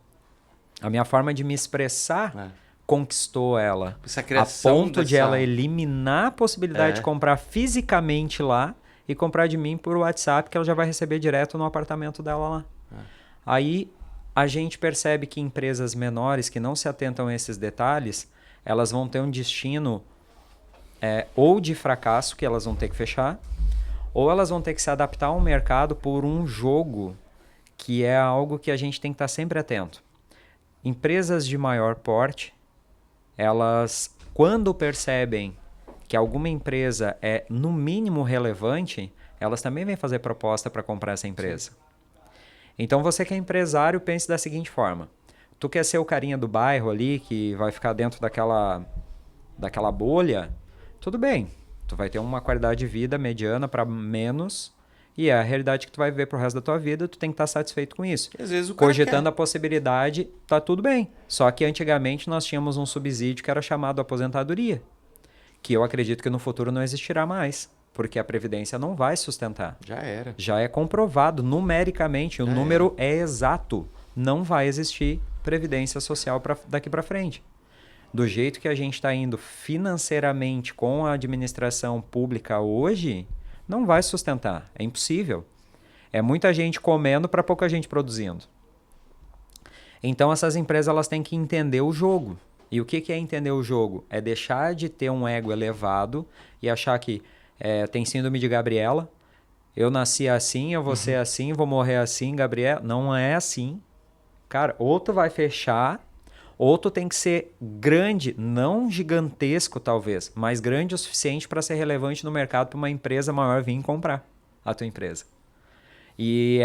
A minha forma de me expressar conquistou ela. A ponto de ela eliminar a possibilidade de comprar fisicamente lá e comprar de mim por WhatsApp, que ela já vai receber direto no apartamento dela lá. Aí a gente percebe que empresas menores que não se atentam a esses detalhes, elas vão ter um destino ou de fracasso, que elas vão ter que fechar, ou elas vão ter que se adaptar ao mercado por um jogo que é algo que a gente tem que estar sempre atento. Empresas de maior porte, elas, quando percebem que alguma empresa é no mínimo relevante, elas também vêm fazer proposta para comprar essa empresa. Então você que é empresário, pense da seguinte forma. Tu quer ser o carinha do bairro ali, que vai ficar dentro daquela bolha, tudo bem. Tu vai ter uma qualidade de vida mediana para menos, e é a realidade que tu vai viver pro resto da tua vida, tu tem que estar satisfeito com isso. Às vezes o cara Cogitando a possibilidade, tá tudo bem. Só que antigamente nós tínhamos um subsídio que era chamado aposentadoria, que eu acredito que no futuro não existirá mais, porque a Previdência não vai sustentar. Já era. Já é comprovado numericamente, o número é exato. Não vai existir Previdência Social daqui para frente. Do jeito que a gente está indo financeiramente com a administração pública hoje, não vai sustentar. É impossível. É muita gente comendo para pouca gente produzindo. Então essas empresas elas têm que entender o jogo. E o que é entender o jogo? É deixar de ter um ego elevado e achar que tem síndrome de Gabriela. Eu nasci assim, eu vou ser assim, vou morrer assim, Gabriela. Não é assim. Cara, ou tu vai fechar, ou tu tem que ser grande, não gigantesco talvez, mas grande o suficiente para ser relevante no mercado para uma empresa maior vir comprar a tua empresa. E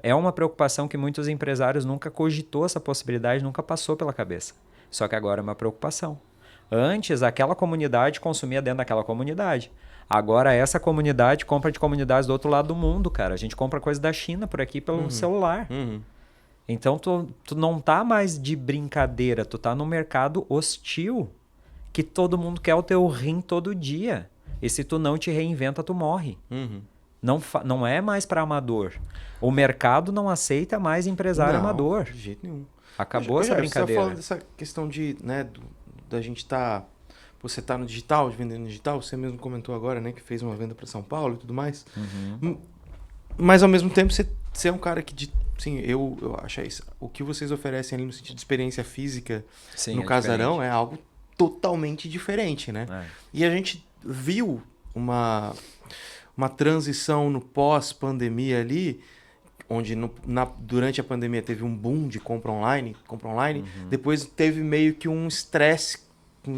é uma preocupação que muitos empresários nunca cogitou essa possibilidade, nunca passou pela cabeça. Só que agora é uma preocupação. Antes, aquela comunidade consumia dentro daquela comunidade. Agora, essa comunidade compra de comunidades do outro lado do mundo, cara. A gente compra coisa da China por aqui pelo celular. Então, tu não tá mais de brincadeira. Tu tá num mercado hostil que todo mundo quer o teu rim todo dia. E se tu não te reinventa, tu morre. Não é mais para amador. O mercado não aceita mais empresário amador. De jeito nenhum. Acabou essa brincadeira. Você tá falando dessa questão de, né, da gente tá... Você tá no digital, de vender no digital, você mesmo comentou agora, né, que fez uma venda para São Paulo e tudo mais. Mas ao mesmo tempo você é um cara que, sim, eu acho isso. O que vocês oferecem ali no sentido de experiência física no casarão é algo totalmente diferente, né? E a gente viu uma transição no pós-pandemia ali, onde durante a pandemia teve um boom de compra online, depois teve meio que um estresse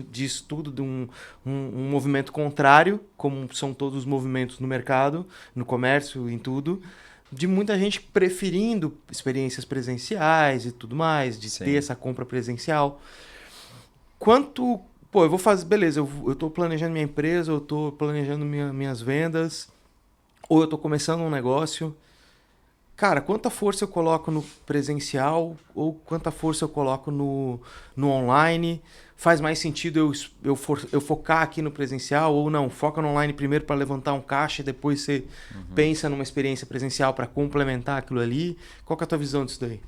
de estudo de um movimento contrário, como são todos os movimentos no mercado, no comércio, em tudo, de muita gente preferindo experiências presenciais e tudo mais, de ter essa compra presencial. Eu vou fazer, beleza, eu estou planejando minha empresa, eu estou planejando minhas vendas, ou eu estou começando um negócio. Cara, quanta força eu coloco no presencial ou quanta força eu coloco no online? Faz mais sentido eu focar aqui no presencial ou não? Foca no online primeiro para levantar um caixa e depois você pensa numa experiência presencial para complementar aquilo ali. Qual que é a tua visão disso daí?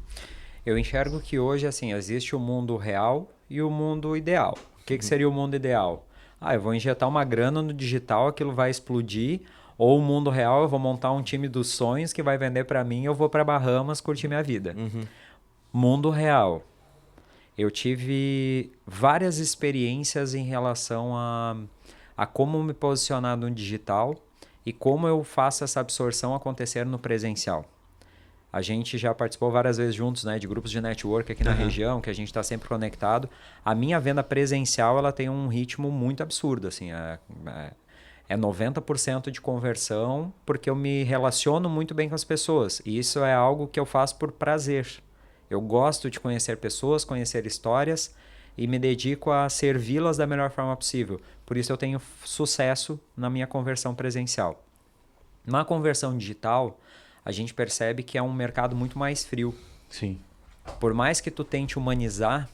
Eu enxergo que hoje assim, existe o mundo real e o mundo ideal. O que seria o mundo ideal? Eu vou injetar uma grana no digital, aquilo vai explodir. Ou o mundo real, eu vou montar um time dos sonhos que vai vender para mim e eu vou para Bahamas curtir minha vida. Mundo real. Eu tive várias experiências em relação a como me posicionar no digital e como eu faço essa absorção acontecer no presencial. A gente já participou várias vezes juntos, né, de grupos de network aqui na região, que a gente está sempre conectado. A minha venda presencial ela tem um ritmo muito absurdo. Assim, é 90% de conversão, porque eu me relaciono muito bem com as pessoas. E isso é algo que eu faço por prazer. Eu gosto de conhecer pessoas, conhecer histórias e me dedico a servi-las da melhor forma possível. Por isso eu tenho sucesso na minha conversão presencial. Na conversão digital, a gente percebe que é um mercado muito mais frio. Sim. Por mais que tu tente humanizar,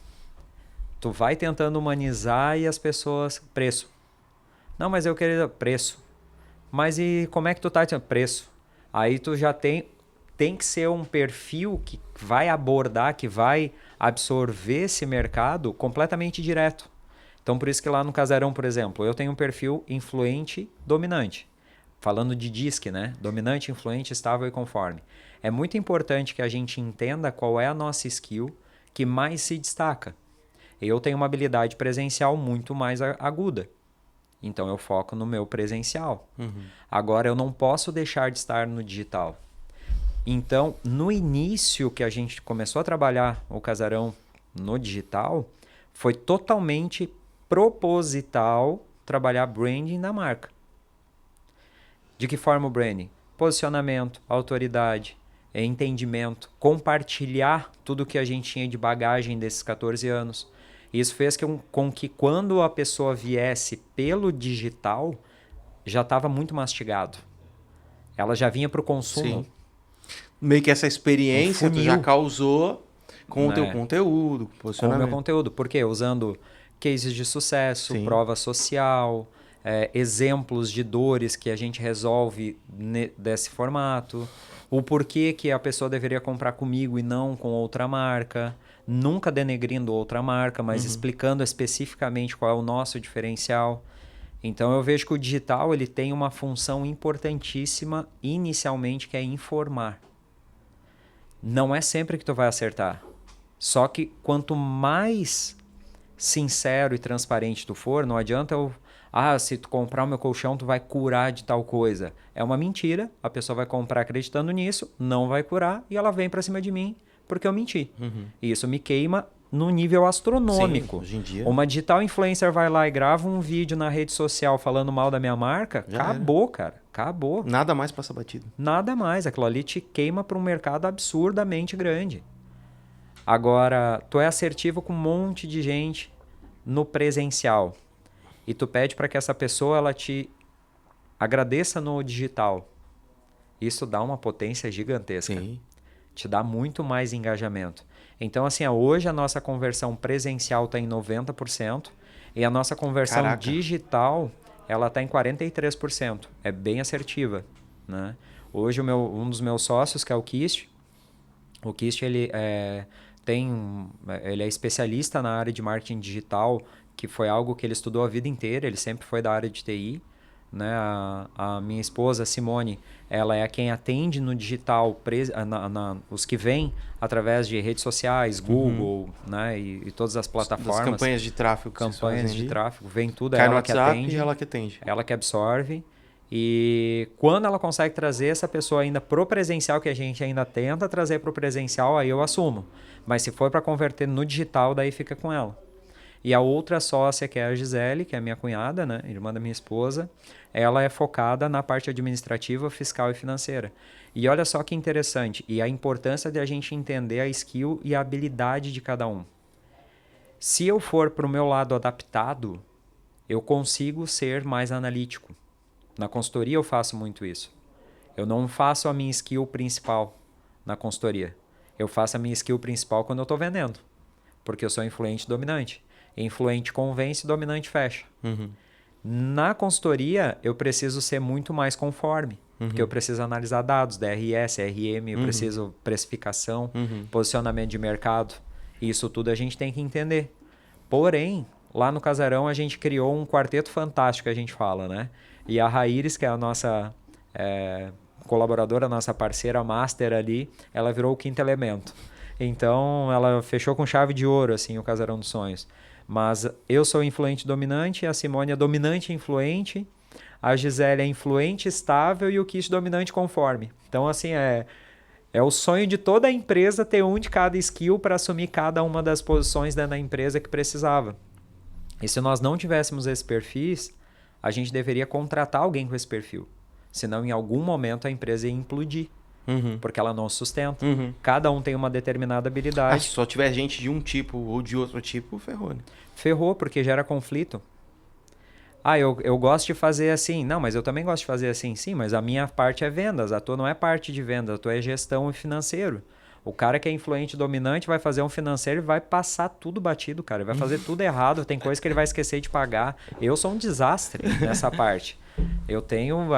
tu vai tentando humanizar e as pessoas... Preço. Não, mas eu queria preço. Mas e como é que tu tá? Preço. Aí tu já tem que ser um perfil que vai abordar, que vai absorver esse mercado completamente direto. Então, por isso que lá no Casarão, por exemplo, eu tenho um perfil influente, dominante. Falando de DISC, né? Dominante, influente, estável e conforme. É muito importante que a gente entenda qual é a nossa skill que mais se destaca. Eu tenho uma habilidade presencial muito mais aguda. Então eu foco no meu presencial. Agora eu não posso deixar de estar no digital. Então, no início que a gente começou a trabalhar o Casarão no digital, foi totalmente proposital trabalhar branding da marca. De que forma o branding? Posicionamento, autoridade, entendimento, compartilhar tudo que a gente tinha de bagagem desses 14 anos. Isso fez com que quando a pessoa viesse pelo digital, já estava muito mastigado. Ela já vinha para o consumo. Sim. Meio que essa experiência tu já causou com o teu conteúdo, posicionamento. Com o meu conteúdo. Por quê? Usando cases de sucesso, prova social, exemplos de dores que a gente resolve desse formato, o porquê que a pessoa deveria comprar comigo e não com outra marca, nunca denegrindo outra marca, mas explicando especificamente qual é o nosso diferencial. Então eu vejo que o digital ele tem uma função importantíssima inicialmente, que é informar. Não é sempre que tu vai acertar. Só que quanto mais sincero e transparente tu for, não adianta se tu comprar o meu colchão, tu vai curar de tal coisa. É uma mentira, a pessoa vai comprar acreditando nisso, não vai curar e ela vem pra cima de mim porque eu menti. E isso me queima num nível astronômico. Sim, hoje em dia. Uma digital influencer vai lá e grava um vídeo na rede social falando mal da minha marca, acabou, cara. Acabou. Nada mais passa batido. Nada mais. Aquilo ali te queima para um mercado absurdamente grande. Agora, tu é assertivo com um monte de gente no presencial e tu pede para que essa pessoa ela te agradeça no digital. Isso dá uma potência gigantesca. Sim. Te dá muito mais engajamento. Então, assim, hoje a nossa conversão presencial está em 90% e a nossa conversão digital ela está em 43%. É bem assertiva, né? Hoje um dos meus sócios, que é o Kist, ele é especialista na área de marketing digital, que foi algo que ele estudou a vida inteira, ele sempre foi da área de TI. Né? A minha esposa, Simone, ela é quem atende no digital os que vêm através de redes sociais, Google, né? e todas as plataformas. As campanhas de tráfego. Campanhas de tráfego, vem tudo, cai ela no que WhatsApp atende. E ela que atende. Ela que absorve. E quando ela consegue trazer essa pessoa ainda pro presencial, que a gente ainda tenta trazer pro presencial, aí eu assumo. Mas se for para converter no digital, daí fica com ela. E a outra sócia, que é a Gisele, que é a minha cunhada, né, irmã da minha esposa, ela é focada na parte administrativa, fiscal e financeira. E olha só que interessante, e a importância de a gente entender a skill e a habilidade de cada um. Se eu for para o meu lado adaptado, eu consigo ser mais analítico. Na consultoria eu faço muito isso. Eu não faço a minha skill principal na consultoria. Eu faço a minha skill principal quando eu estou vendendo, porque eu sou influente dominante. Influente convence, dominante fecha. Na consultoria, eu preciso ser muito mais conforme, porque eu preciso analisar dados, DRS, RM, eu preciso precificação, posicionamento de mercado. Isso tudo a gente tem que entender. Porém, lá no Casarão, a gente criou um quarteto fantástico, que a gente fala, né? E a Raíris, que é a nossa colaboradora, a nossa parceira master ali, ela virou o quinto elemento. Então, ela fechou com chave de ouro, assim, o Casarão dos Sonhos. Mas eu sou influente dominante, a Simone é dominante influente, a Gisele é influente estável e o Kist dominante conforme. Então, assim, é o sonho de toda a empresa ter um de cada skill para assumir cada uma das posições dentro da empresa que precisava. E se nós não tivéssemos esses perfis, a gente deveria contratar alguém com esse perfil. Senão, em algum momento, a empresa ia implodir. Porque ela não sustenta. Cada um tem uma determinada habilidade. Se só tiver gente de um tipo ou de outro tipo, ferrou, né? Ferrou, porque gera conflito. Eu gosto de fazer assim. Não, mas eu também gosto de fazer assim. Sim, mas a minha parte é vendas. A tua não é parte de vendas. A tua é gestão e financeiro. O cara que é influente dominante vai fazer um financeiro e vai passar tudo batido, cara. Ele vai fazer tudo errado. Tem coisa que ele vai esquecer de pagar. Eu sou um desastre nessa parte.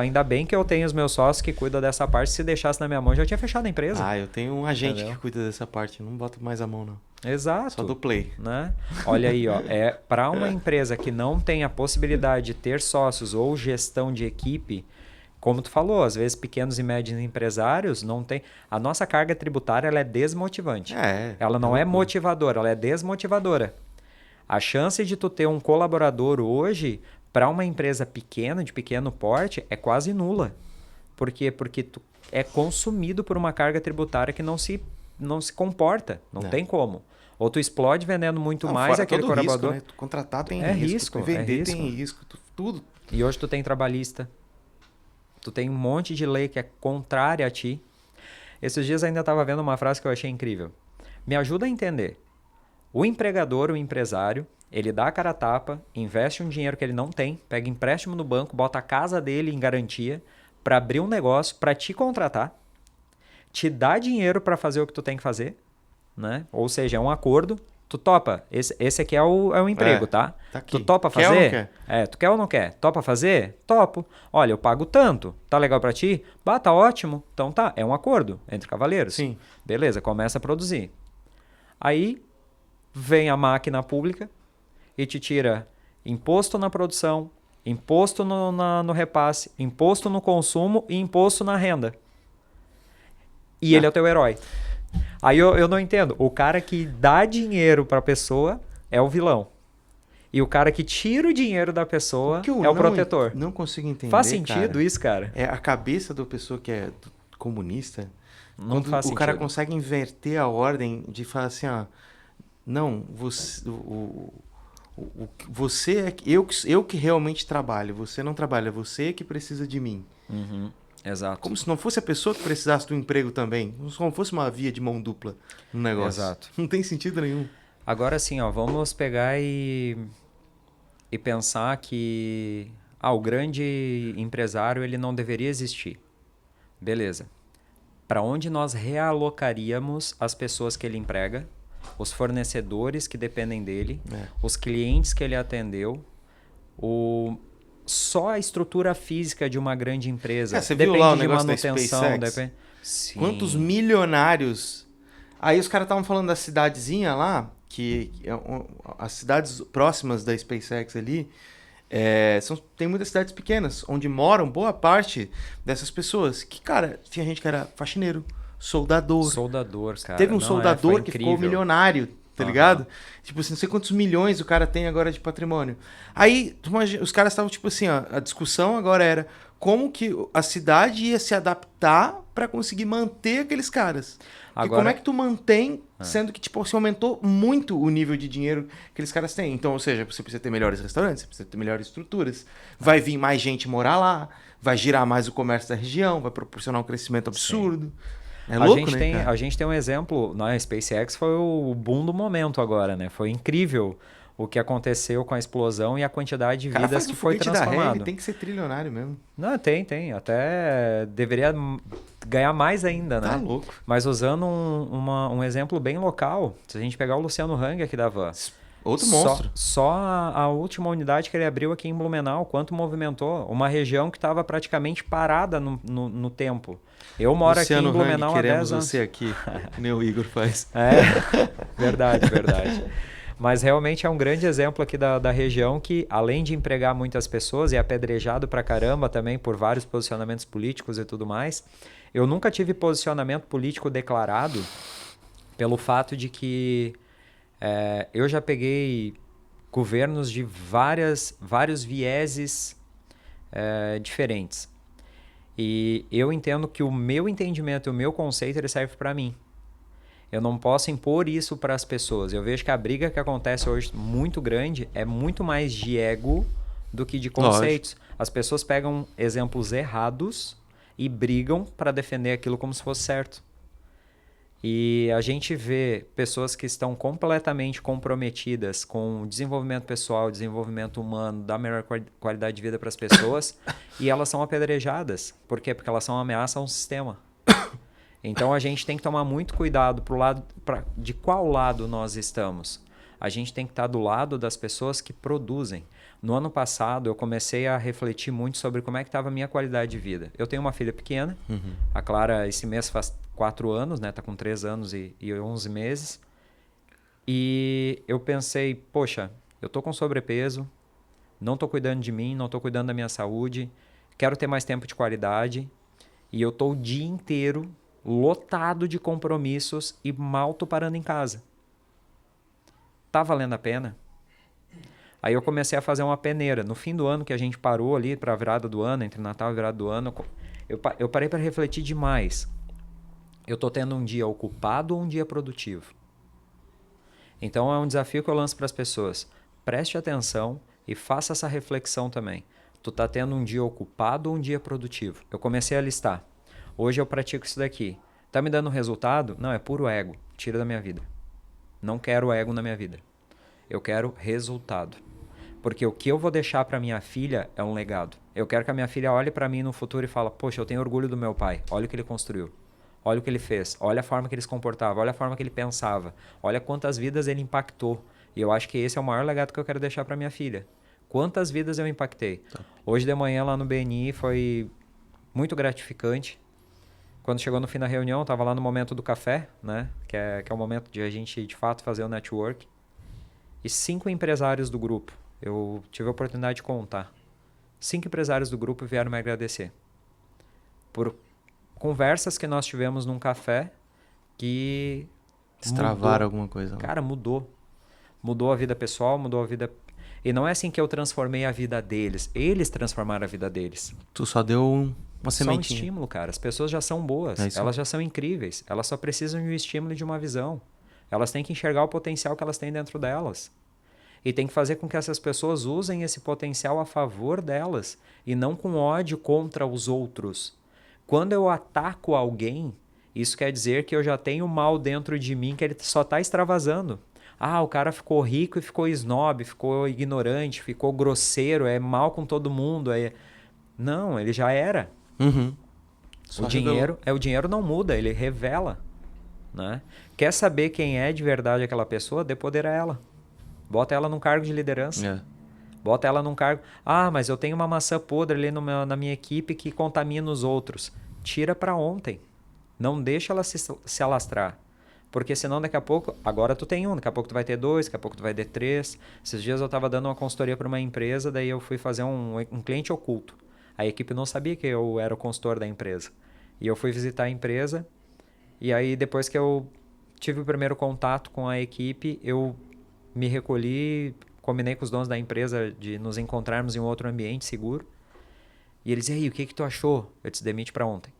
Ainda bem que eu tenho os meus sócios que cuidam dessa parte. Se deixasse na minha mão, eu já tinha fechado a empresa. Eu tenho um agente que cuida dessa parte. Não boto mais a mão, não. Exato. Só do play. Né? Olha aí, ó. Para uma empresa que não tem a possibilidade de ter sócios ou gestão de equipe, como tu falou, às vezes pequenos e médios empresários não tem. A nossa carga tributária ela é desmotivante. Ela não é motivadora, ela é desmotivadora. A chance de tu ter um colaborador hoje Para uma empresa pequena, de pequeno porte, é quase nula. Por quê? Porque tu é consumido por uma carga tributária que não se comporta. Não tem como. Ou tu explode vendendo muito mais aquele colaborador. Risco, né? Tu contratar tem risco, vender tem risco, tudo. E hoje tu tem trabalhista. Tu tem um monte de lei que é contrária a ti. Esses dias ainda estava vendo uma frase que eu achei incrível. Me ajuda a entender. O empregador, o empresário, ele dá a cara a tapa, investe um dinheiro que ele não tem, pega empréstimo no banco, bota a casa dele em garantia para abrir um negócio, para te contratar, te dá dinheiro para fazer o que tu tem que fazer, né? Ou seja, é um acordo. Tu topa. Esse aqui é o emprego, tá? Tá aqui. Tu topa fazer? Quer ou não quer? Tu quer ou não quer? Topa fazer? Topo. Olha, eu pago tanto. Tá legal pra ti? Bah, tá ótimo. Então tá, é um acordo entre cavaleiros. Sim. Beleza, começa a produzir. Aí vem a máquina pública e te tira imposto na produção, imposto no repasse, imposto no consumo e imposto na renda. E ele é o teu herói. Aí eu não entendo. O cara que dá dinheiro pra pessoa é o vilão. E o cara que tira o dinheiro da pessoa é o protetor. Não consigo entender. Faz sentido isso, cara? É a cabeça da pessoa que é comunista. Não quando faz o sentido. cara consegue inverter a ordem de falar assim, ó, não, você é eu que realmente trabalho, você não trabalha, você que precisa de mim. Uhum. Exato. Como se não fosse a pessoa que precisasse do emprego também. Como se não fosse uma via de mão dupla no negócio. Exato. Não tem sentido nenhum. Agora sim, ó, vamos pegar e pensar que o grande empresário ele não deveria existir. Beleza. Para onde nós realocaríamos as pessoas que ele emprega, os fornecedores que dependem dele, os clientes que ele atendeu, só a estrutura física de uma grande empresa. Você depende viu lá o de negócio manutenção, da SpaceX? Sim. Quantos milionários... Aí os caras estavam falando da cidadezinha lá, que as cidades próximas da SpaceX ali, tem muitas cidades pequenas, onde moram boa parte dessas pessoas. Que, cara, tinha gente que era faxineiro, soldador. Soldador, cara. Teve um soldador que ficou milionário, tá ligado? Tipo assim, não sei quantos milhões o cara tem agora de patrimônio. Aí, os caras estavam tipo assim, ó, a discussão agora era como que a cidade ia se adaptar para conseguir manter aqueles caras. Agora, como é que tu mantém, sendo que tipo, você aumentou muito o nível de dinheiro que aqueles caras têm? Então, ou seja, você precisa ter melhores restaurantes, você precisa ter melhores estruturas, vai vir mais gente morar lá, vai girar mais o comércio da região, vai proporcionar um crescimento absurdo. Sim. É louco, né, cara? A gente tem um exemplo, na SpaceX foi o boom do momento agora, né? Foi incrível o que aconteceu com a explosão e a quantidade de vidas que foi transformado. Ele tem que ser trilionário mesmo. Não, tem. Até deveria ganhar mais ainda, né? Tá louco. Mas usando um exemplo bem local, se a gente pegar o Luciano Hang aqui da Van. Outro monstro. Só a última unidade que ele abriu aqui em Blumenau, quanto movimentou? Uma região que estava praticamente parada no tempo. Eu moro Luciano aqui em Blumenau Hang, há 10 queremos anos. você aqui, que nem o Igor faz. Verdade. Mas realmente é um grande exemplo aqui da região que, além de empregar muitas pessoas, e apedrejado pra caramba também por vários posicionamentos políticos e tudo mais, eu nunca tive posicionamento político declarado pelo fato de que eu já peguei governos de vários vieses diferentes. E eu entendo que o meu entendimento e o meu conceito ele serve para mim. Eu não posso impor isso para as pessoas. Eu vejo que a briga que acontece hoje muito grande é muito mais de ego do que de conceitos. Lógico. As pessoas pegam exemplos errados e brigam para defender aquilo como se fosse certo. E a gente vê pessoas que estão completamente comprometidas com o desenvolvimento pessoal, desenvolvimento humano, dar melhor qualidade de vida para as pessoas e elas são apedrejadas. Por quê? Porque elas são uma ameaça a um sistema. Então a gente tem que tomar muito cuidado de qual lado nós estamos. A gente tem que estar do lado das pessoas que produzem. No ano passado eu comecei a refletir muito sobre como é que estava a minha qualidade de vida. Eu tenho uma filha pequena, a Clara esse mês faz 4 anos, né? Tá com 3 anos e 11 meses. E eu pensei, poxa, eu tô com sobrepeso, não tô cuidando de mim, não tô cuidando da minha saúde, quero ter mais tempo de qualidade e eu tô o dia inteiro lotado de compromissos e mal tô parando em casa. Tá valendo a pena? Aí eu comecei a fazer uma peneira. No fim do ano que a gente parou ali para a virada do ano, entre Natal e virada do ano, eu parei para refletir demais. Eu tô tendo um dia ocupado ou um dia produtivo? Então é um desafio que eu lanço para as pessoas. Preste atenção e faça essa reflexão também. Tu tá tendo um dia ocupado ou um dia produtivo? Eu comecei a listar. Hoje eu pratico isso daqui. Tá me dando resultado? Não, é puro ego. Tira da minha vida. Não quero ego na minha vida. Eu quero resultado. Porque o que eu vou deixar para minha filha é um legado. Eu quero que a minha filha olhe para mim no futuro e fale, poxa, eu tenho orgulho do meu pai. Olha o que ele construiu. Olha o que ele fez. Olha a forma que ele se comportava. Olha a forma que ele pensava. Olha quantas vidas ele impactou. E eu acho que esse é o maior legado que eu quero deixar para minha filha. Quantas vidas eu impactei. Tá. Hoje de manhã lá no BNI foi muito gratificante. Quando chegou no fim da reunião, eu estava lá no momento do café, né? Que é o momento de a gente, de fato, fazer o network. E 5 empresários do grupo. Eu tive a oportunidade de contar. 5 empresários do grupo vieram me agradecer. Por conversas que nós tivemos num café que... Destravaram alguma coisa. Né? Cara, mudou. Mudou a vida pessoal, mudou a vida... E não é assim que eu transformei a vida deles. Eles transformaram a vida deles. Tu só deu uma sementinha. Só um estímulo, cara. As pessoas já são boas. Elas já são incríveis. Elas só precisam de um estímulo e de uma visão. Elas têm que enxergar o potencial que elas têm dentro delas. E tem que fazer com que essas pessoas usem esse potencial a favor delas e não com ódio contra os outros. Quando eu ataco alguém, isso quer dizer que eu já tenho mal dentro de mim que ele só está extravasando. Ah, o cara ficou rico e ficou snob, ficou ignorante, ficou grosseiro, é mal com todo mundo. Não, ele já era. Uhum. O dinheiro não muda, ele revela. Né? Quer saber quem é de verdade aquela pessoa? Dê poder a ela. Bota ela num cargo de liderança. Bota ela num cargo... Ah, mas eu tenho uma maçã podre ali na minha equipe que contamina os outros. Tira para ontem. Não deixa ela se alastrar. Porque senão daqui a pouco... Agora tu tem daqui a pouco tu vai ter 2, daqui a pouco tu vai ter 3. Esses dias eu estava dando uma consultoria para uma empresa, daí eu fui fazer um cliente oculto. A equipe não sabia que eu era o consultor da empresa. E eu fui visitar a empresa, e aí depois que eu tive o primeiro contato com a equipe, eu me recolhi, combinei com os donos da empresa de nos encontrarmos em um outro ambiente seguro. E eles, e aí, o que tu achou? Eu disse, demite para ontem.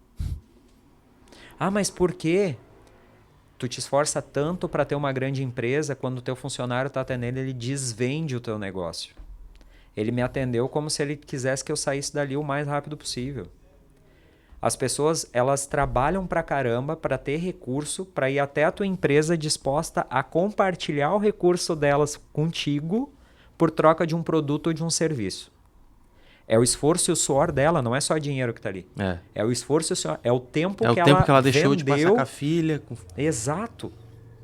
Ah, mas por quê? Tu te esforça tanto para ter uma grande empresa, quando o teu funcionário está até nele, ele desvende o teu negócio. Ele me atendeu como se ele quisesse que eu saísse dali o mais rápido possível. As pessoas, elas trabalham pra caramba para ter recurso, para ir até a tua empresa disposta a compartilhar o recurso delas contigo por troca de um produto ou de um serviço. É o esforço e o suor dela, não é só dinheiro que tá ali. É o esforço e o suor, é o tempo que ela deixou vendeu, de passar com a filha. Exato.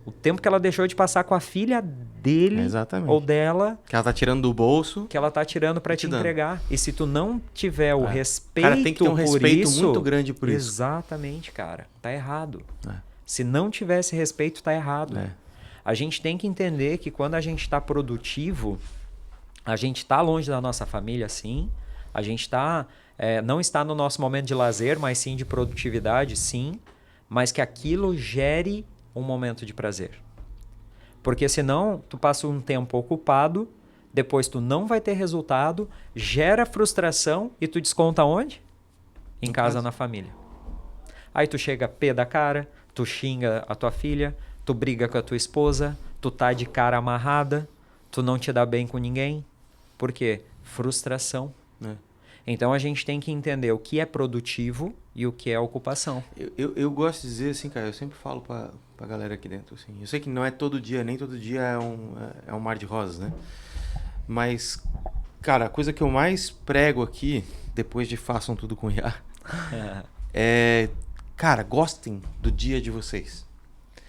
O tempo que ela deixou de passar com a filha dele ou dela. Que ela tá tirando do bolso. Que ela tá tirando para te entregar. E se tu não tiver o respeito cara, tem que ter um respeito muito grande por isso. Exatamente, cara. Tá errado. Se não tiver esse respeito, tá errado. A gente tem que entender que quando a gente tá produtivo, a gente tá longe da nossa família, sim. A gente tá, não está no nosso momento de lazer, mas sim de produtividade, sim. Mas que aquilo gere um momento de prazer. Porque senão tu passa um tempo ocupado, depois tu não vai ter resultado, gera frustração e tu desconta onde? Em casa, na família. Aí tu chega pé da cara, tu xinga a tua filha, tu briga com a tua esposa, tu tá de cara amarrada, tu não te dá bem com ninguém. Por quê? Frustração. Então a gente tem que entender o que é produtivo e o que é ocupação. Eu gosto de dizer assim, cara, eu sempre falo pra galera aqui dentro, assim, eu sei que não é todo dia, nem todo dia é um mar de rosas, né? Mas, cara, a coisa que eu mais prego aqui, depois de façam tudo com IA, cara, gostem do dia de vocês.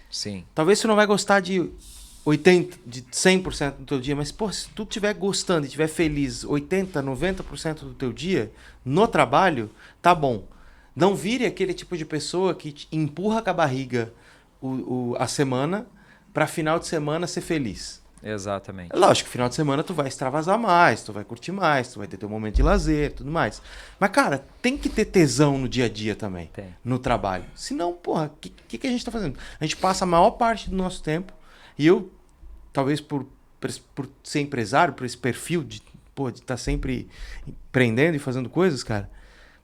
Sim. Talvez você não vai gostar de 100% do teu dia, mas, pô, se tu estiver gostando e estiver feliz 80%, 90% do teu dia no trabalho, tá bom. Não vire aquele tipo de pessoa que te empurra com a barriga a semana para final de semana ser feliz. Exatamente. Lógico, final de semana tu vai extravasar mais, tu vai curtir mais, tu vai ter teu momento de lazer, tudo mais. Mas, cara, tem que ter tesão no dia a dia também, no trabalho. Senão, porra, o que a gente tá fazendo? A gente passa a maior parte do nosso tempo, e eu, talvez por por ser empresário, por esse perfil de estar sempre empreendendo e fazendo coisas, cara.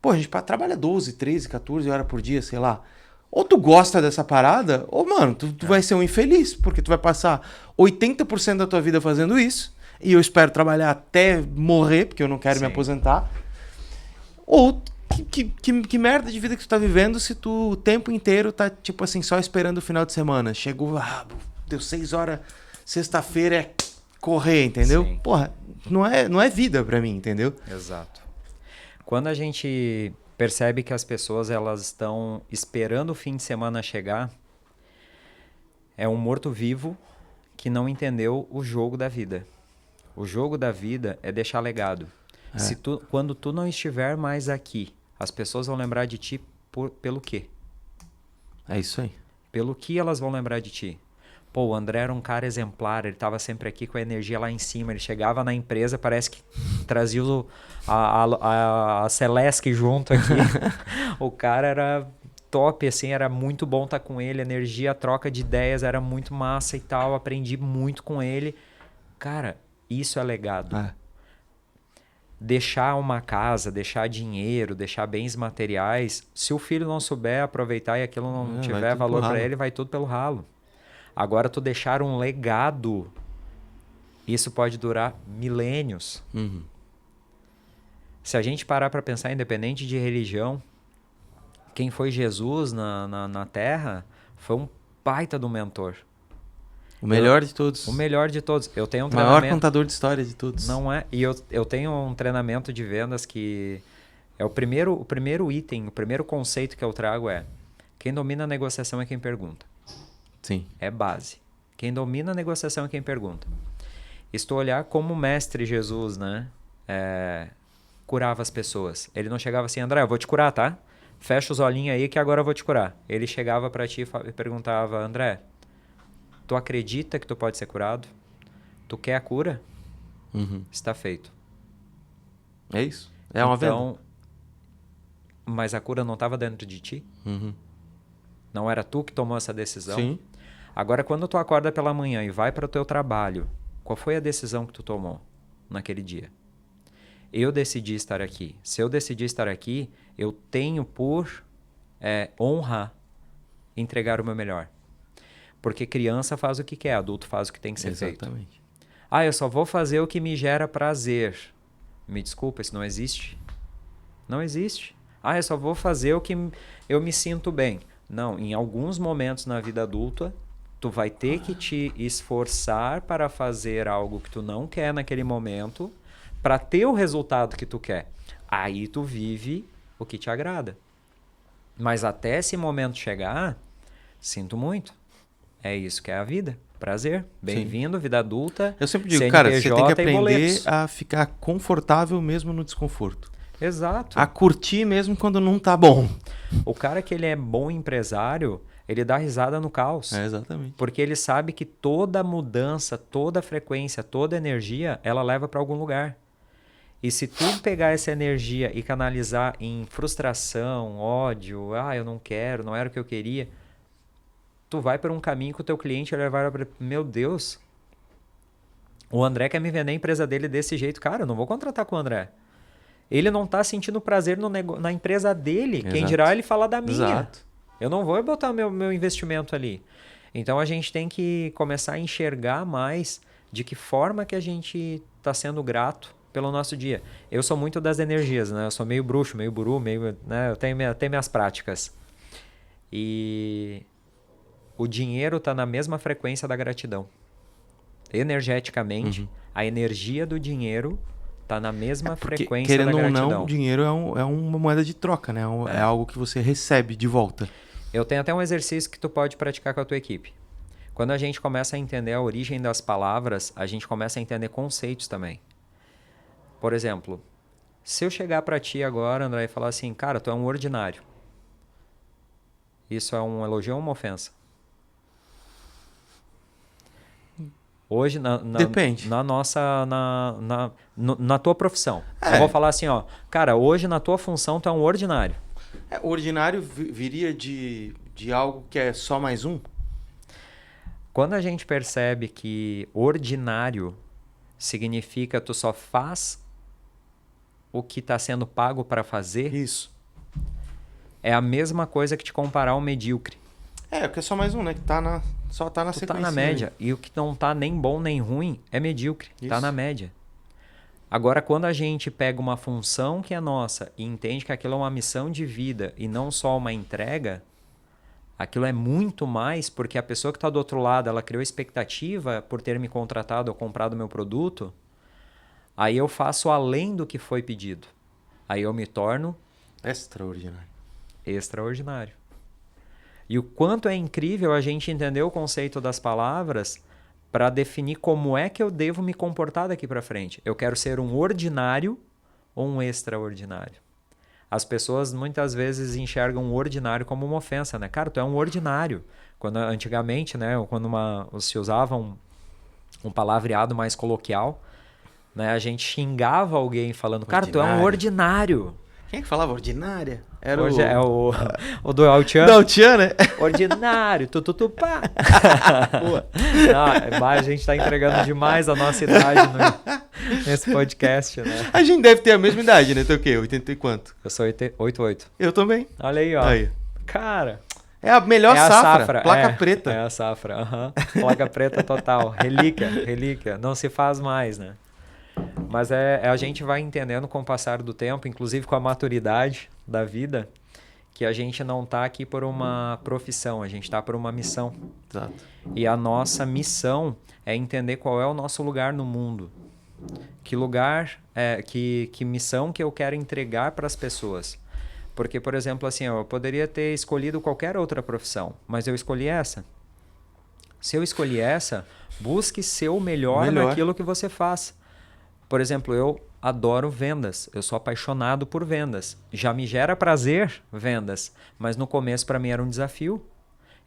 Pô, a gente trabalha 12, 13, 14 horas por dia, sei lá. Ou tu gosta dessa parada, ou, mano, tu vai ser um infeliz, porque tu vai passar 80% da tua vida fazendo isso, e eu espero trabalhar até morrer, porque eu não quero me aposentar. Ou que merda de vida que tu tá vivendo se tu o tempo inteiro tá, tipo assim, só esperando o final de semana. Chegou, deu 6 horas, sexta-feira é correr, entendeu? Sim. Porra, não é vida pra mim, entendeu? Exato. Quando a gente percebe que as pessoas elas estão esperando o fim de semana chegar, é um morto-vivo que não entendeu o jogo da vida. O jogo da vida é deixar legado. Quando tu não estiver mais aqui, as pessoas vão lembrar de ti pelo quê? É isso aí. Pelo que elas vão lembrar de ti? Pô, o André era um cara exemplar, ele estava sempre aqui com a energia lá em cima, ele chegava na empresa, parece que trazia a Celeste junto aqui. O cara era top, assim, era muito bom estar com ele, a energia, a troca de ideias era muito massa e tal, aprendi muito com ele. Cara, isso é legado. Deixar uma casa, deixar dinheiro, deixar bens materiais, se o filho não souber aproveitar e aquilo não tiver valor para ele, vai tudo pelo ralo. Agora, tu deixar um legado, isso pode durar milênios. Uhum. Se a gente parar para pensar, independente de religião, quem foi Jesus na Terra foi um baita do mentor. O melhor de todos. O melhor de todos. Eu tenho um maior contador de história de todos. Não é? E eu tenho um treinamento de vendas que é o primeiro item, o primeiro conceito que eu trago é: quem domina a negociação é quem pergunta. Sim. É base. Quem domina a negociação é quem pergunta. Estou a olhar como o mestre Jesus, né? Curava as pessoas. Ele não chegava assim: André, eu vou te curar, tá? Fecha os olhinhos aí que agora eu vou te curar. Ele chegava para ti e perguntava: André, tu acredita que tu pode ser curado? Tu quer a cura? Está feito. É isso. É uma venda. Mas a cura não estava dentro de ti? Não era tu que tomou essa decisão? Sim. Agora, quando tu acorda pela manhã e vai para o teu trabalho, qual foi a decisão que tu tomou naquele dia? Eu decidi estar aqui. Se eu decidi estar aqui, eu tenho por honra entregar o meu melhor. Porque criança faz o que quer, adulto faz o que tem que ser feito. Exatamente. Eu só vou fazer o que me gera prazer. Me desculpa, isso não existe. Não existe. Eu só vou fazer o que eu me sinto bem. Não, em alguns momentos na vida adulta, tu vai ter que te esforçar para fazer algo que tu não quer naquele momento, para ter o resultado que tu quer. Aí tu vive o que te agrada. Mas até esse momento chegar, sinto muito. É isso que é a vida. Prazer. Bem-vindo, vida adulta. Eu sempre digo, CNPJ, cara, você tem que aprender boletos. a ficar confortável mesmo no desconforto. Exato. A curtir mesmo quando não tá bom. O cara que ele é bom empresário, ele dá risada no caos. Exatamente. Porque ele sabe que toda mudança, toda frequência, toda energia, ela leva para algum lugar. E se tu pegar essa energia e canalizar em frustração, ódio, eu não quero, não era o que eu queria, tu vai por um caminho que o teu cliente vai levar para... Meu Deus, o André quer me vender a empresa dele desse jeito. Cara, eu não vou contratar com o André. Ele não está sentindo prazer na empresa dele. Exato. Quem dirá ele falar da minha. Exato. Eu não vou botar meu investimento ali. Então a gente tem que começar a enxergar mais de que forma que a gente está sendo grato pelo nosso dia. Eu sou muito das energias, né? Eu sou meio bruxo, meio guru, né? Eu tenho minhas práticas. E o dinheiro está na mesma frequência da gratidão. Energeticamente, a energia do dinheiro está na mesma frequência da gratidão. Querendo ou não, o dinheiro é uma moeda de troca, né? É algo que você recebe de volta. Eu tenho até um exercício que tu pode praticar com a tua equipe. Quando a gente começa a entender a origem das palavras, a gente começa a entender conceitos também. Por exemplo, se eu chegar para ti agora, André, e falar assim, cara, tu é um ordinário. Isso é um elogio ou uma ofensa? Hoje, Depende. Na tua profissão. Eu vou falar assim, cara, hoje na tua função tu é um ordinário. O ordinário viria de algo que é só mais um? Quando a gente percebe que ordinário significa tu só faz o que está sendo pago para fazer, Isso. é a mesma coisa que te comparar ao medíocre. Porque é só mais um, né? Que só tá na Tu sequência. tá na média. E o que não tá nem bom nem ruim é medíocre. Isso. Tá na média. Agora, quando a gente pega uma função que é nossa e entende que aquilo é uma missão de vida e não só uma entrega, aquilo é muito mais, porque a pessoa que está do outro lado, ela criou expectativa por ter me contratado ou comprado meu produto, aí eu faço além do que foi pedido. Aí eu me torno extraordinário. E o quanto é incrível a gente entender o conceito das palavras para definir como é que eu devo me comportar daqui para frente. Eu quero ser um ordinário ou um extraordinário? As pessoas muitas vezes enxergam o ordinário como uma ofensa, né? Cara, tu é um ordinário. Quando antigamente, né, quando se usava um palavreado mais coloquial, né, a gente xingava alguém falando, cara, tu é um ordinário. Quem é que falava ordinária? Era Hoje é o do Altian. Do Altian, né? Ordinário, tutupá. A gente tá entregando demais a nossa idade nesse podcast, né? A gente deve ter a mesma idade, né? Tem o quê? 80 e quanto? Eu sou 88. Eu também. Olha aí, ó. Aí. Cara... É a melhor safra. Placa preta. É a safra. Placa preta total. Relíquia. Não se faz mais, né? Mas a gente vai entendendo com o passar do tempo, inclusive com a maturidade da vida, que a gente não está aqui por uma profissão, a gente está por uma missão. Exato. E a nossa missão é entender qual é o nosso lugar no mundo. Que lugar, que missão que eu quero entregar para as pessoas. Porque, por exemplo, assim, eu poderia ter escolhido qualquer outra profissão, mas eu escolhi essa. Se eu escolhi essa, busque ser o melhor naquilo que você faz. Por exemplo, eu adoro vendas, eu sou apaixonado por vendas. Já me gera prazer vendas, mas no começo para mim era um desafio.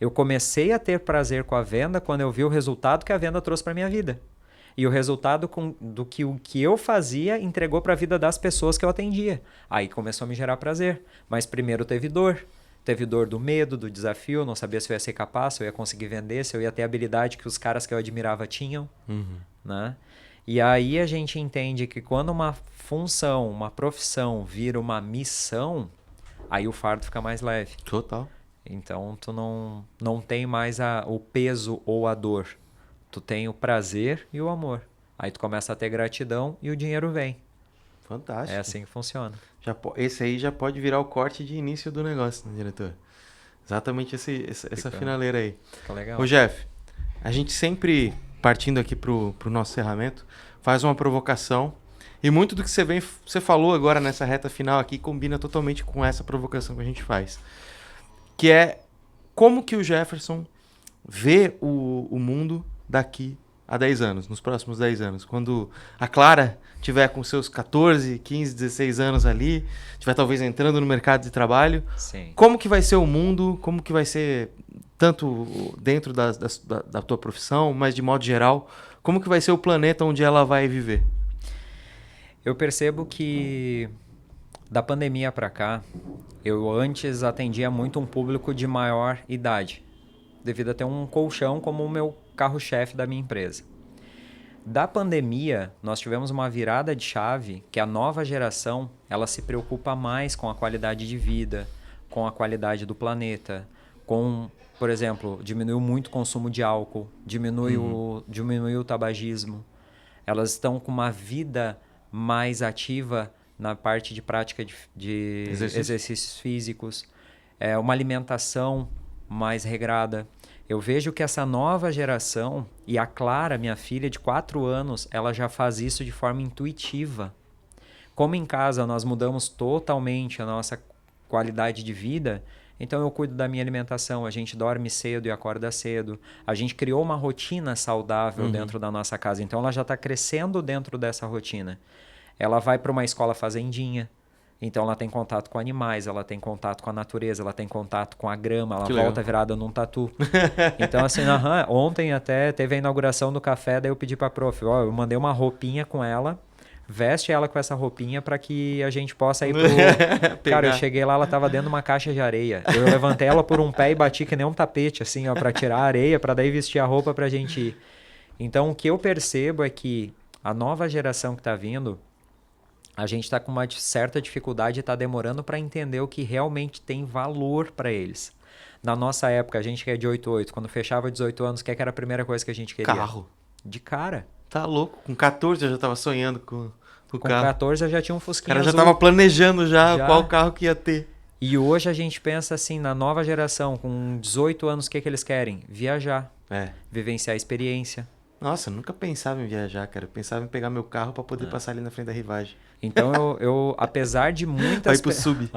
Eu comecei a ter prazer com a venda quando eu vi o resultado que a venda trouxe para minha vida. E o resultado do que o que eu fazia entregou para a vida das pessoas que eu atendia. Aí começou a me gerar prazer, mas primeiro teve dor. Teve dor do medo, do desafio, não sabia se eu ia ser capaz, se eu ia conseguir vender, se eu ia ter a habilidade que os caras que eu admirava tinham, né? E aí a gente entende que quando uma função, uma profissão vira uma missão, aí o fardo fica mais leve. Total. Então tu não tem mais o peso ou a dor. Tu tem o prazer e o amor. Aí tu começa a ter gratidão e o dinheiro vem. Fantástico. É assim que funciona. Esse aí já pode virar o corte de início do negócio, né, diretor? Exatamente essa finaleira aí. Fica legal. Ô, Jeff, a gente sempre... partindo aqui pro nosso encerramento, faz uma provocação. E muito do que você falou agora nessa reta final aqui combina totalmente com essa provocação que a gente faz. Que é como que o Jefferson vê o mundo daqui a 10 anos, nos próximos 10 anos. Quando a Clara tiver com seus 14, 15, 16 anos ali, tiver talvez entrando no mercado de trabalho. Sim. Como que vai ser o mundo? Como que vai ser... tanto dentro da tua profissão, mas de modo geral, como que vai ser o planeta onde ela vai viver? Eu percebo que da pandemia para cá, eu antes atendia muito um público de maior idade, devido a ter um colchão como o meu carro-chefe da minha empresa. Da pandemia, nós tivemos uma virada de chave que a nova geração, ela se preocupa mais com a qualidade de vida, com a qualidade do planeta, por exemplo, diminuiu muito o consumo de álcool, diminuiu o tabagismo. Elas estão com uma vida mais ativa na parte de prática de exercícios físicos, uma alimentação mais regrada. Eu vejo que essa nova geração, e a Clara, minha filha de 4 anos, ela já faz isso de forma intuitiva. Como em casa nós mudamos totalmente a nossa qualidade de vida, então eu cuido da minha alimentação, a gente dorme cedo e acorda cedo, a gente criou uma rotina saudável dentro da nossa casa, então ela já está crescendo dentro dessa rotina. Ela vai para uma escola fazendinha, então ela tem contato com animais, ela tem contato com a natureza, ela tem contato com a grama, ela volta virada num tatu. Então assim, ontem até teve a inauguração do café, daí eu pedi para a prof, eu mandei uma roupinha com ela veste ela com essa roupinha pra que a gente possa ir pro... Cara, eu cheguei lá, ela tava dentro de uma caixa de areia. Eu levantei ela por um pé e bati que nem um tapete, assim, ó, pra tirar a areia, pra daí vestir a roupa pra gente ir. Então, o que eu percebo é que a nova geração que tá vindo, a gente tá com uma certa dificuldade e tá demorando pra entender o que realmente tem valor pra eles. Na nossa época, a gente que é de 88, quando fechava 18 anos, o que era a primeira coisa que a gente queria? Carro. De cara. Tá louco. Com 14 eu já tava sonhando com o carro. Com 14 eu já tinha um Fusquinha O cara já azul. tava planejando já qual carro que ia ter. E hoje a gente pensa assim, na nova geração, com 18 anos, o que eles querem? Viajar. Vivenciar a experiência. Nossa, eu nunca pensava em viajar, cara. Eu pensava em pegar meu carro pra poder passar ali na frente da Rivagem. Então eu apesar de muitas... Vai pro sub.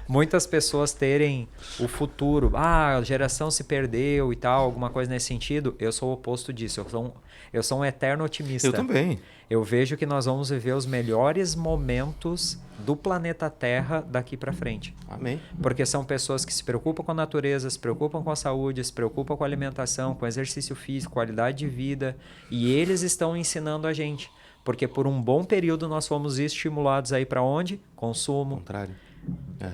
Muitas pessoas terem o futuro, a geração se perdeu e tal, alguma coisa nesse sentido, eu sou o oposto disso. Eu sou um eterno otimista. Eu também. Eu vejo que nós vamos viver os melhores momentos do planeta Terra daqui para frente. Amém. Porque são pessoas que se preocupam com a natureza, se preocupam com a saúde, se preocupam com a alimentação, com exercício físico, qualidade de vida. E eles estão ensinando a gente. Porque por um bom período nós fomos estimulados aí para onde? Consumo. Contrário.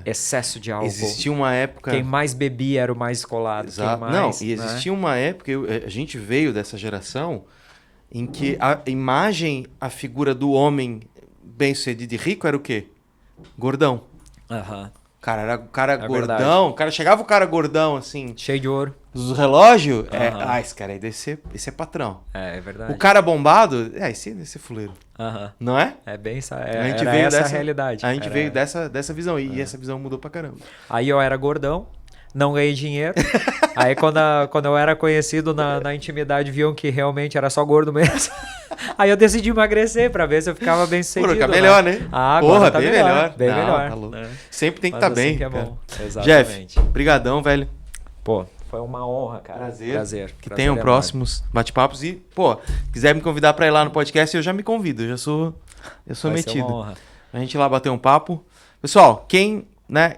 Excesso de álcool. Existia uma época... Quem mais bebia era o mais escolado. Exato. Quem mais, Não, e existia uma época, a gente veio dessa geração em que a imagem, a figura do homem bem-sucedido e rico era o quê? Gordão. O cara era gordão. Verdade. O cara chegava o cara gordão, assim... Cheio de ouro. Os relógios, esse cara aí esse é patrão. É verdade. O cara bombado, esse é fuleiro. Não é? É bem essa, a gente veio essa realidade. A gente veio dessa visão, e essa visão mudou pra caramba. Aí eu era gordão, não ganhei dinheiro. Aí quando eu era conhecido na intimidade, viam que realmente era só gordo mesmo. Aí eu decidi emagrecer pra ver se eu ficava bem sucedido. Fica melhor, né? Agora tá bem melhor. Bem não, melhor. Tá louco. Sempre tem que estar bem. Que é bom. Exatamente. Jeff, brigadão, velho. Pô, foi uma honra, cara. Prazer. Que tenham próximos bate-papos. E, quiser me convidar pra ir lá no podcast, eu já me convido. Eu sou metido. Ser uma honra. A gente ir lá bater um papo. Pessoal, quem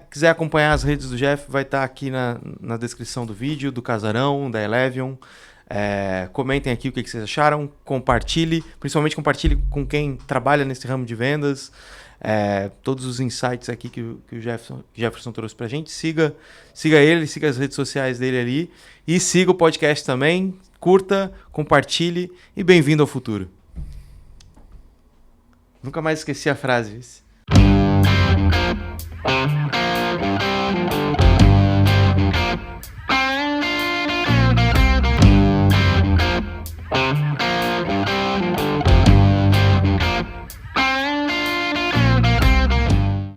quiser acompanhar as redes do Jeff, vai estar aqui na descrição do vídeo, do Casarão, da Elevion. Comentem aqui o que vocês acharam. Compartilhe. Principalmente compartilhe com quem trabalha nesse ramo de vendas. Todos os insights aqui que o Jefferson trouxe pra gente. Siga ele, siga as redes sociais dele ali. E siga o podcast também. Curta, compartilhe e bem-vindo ao futuro. Nunca mais esqueci a frase.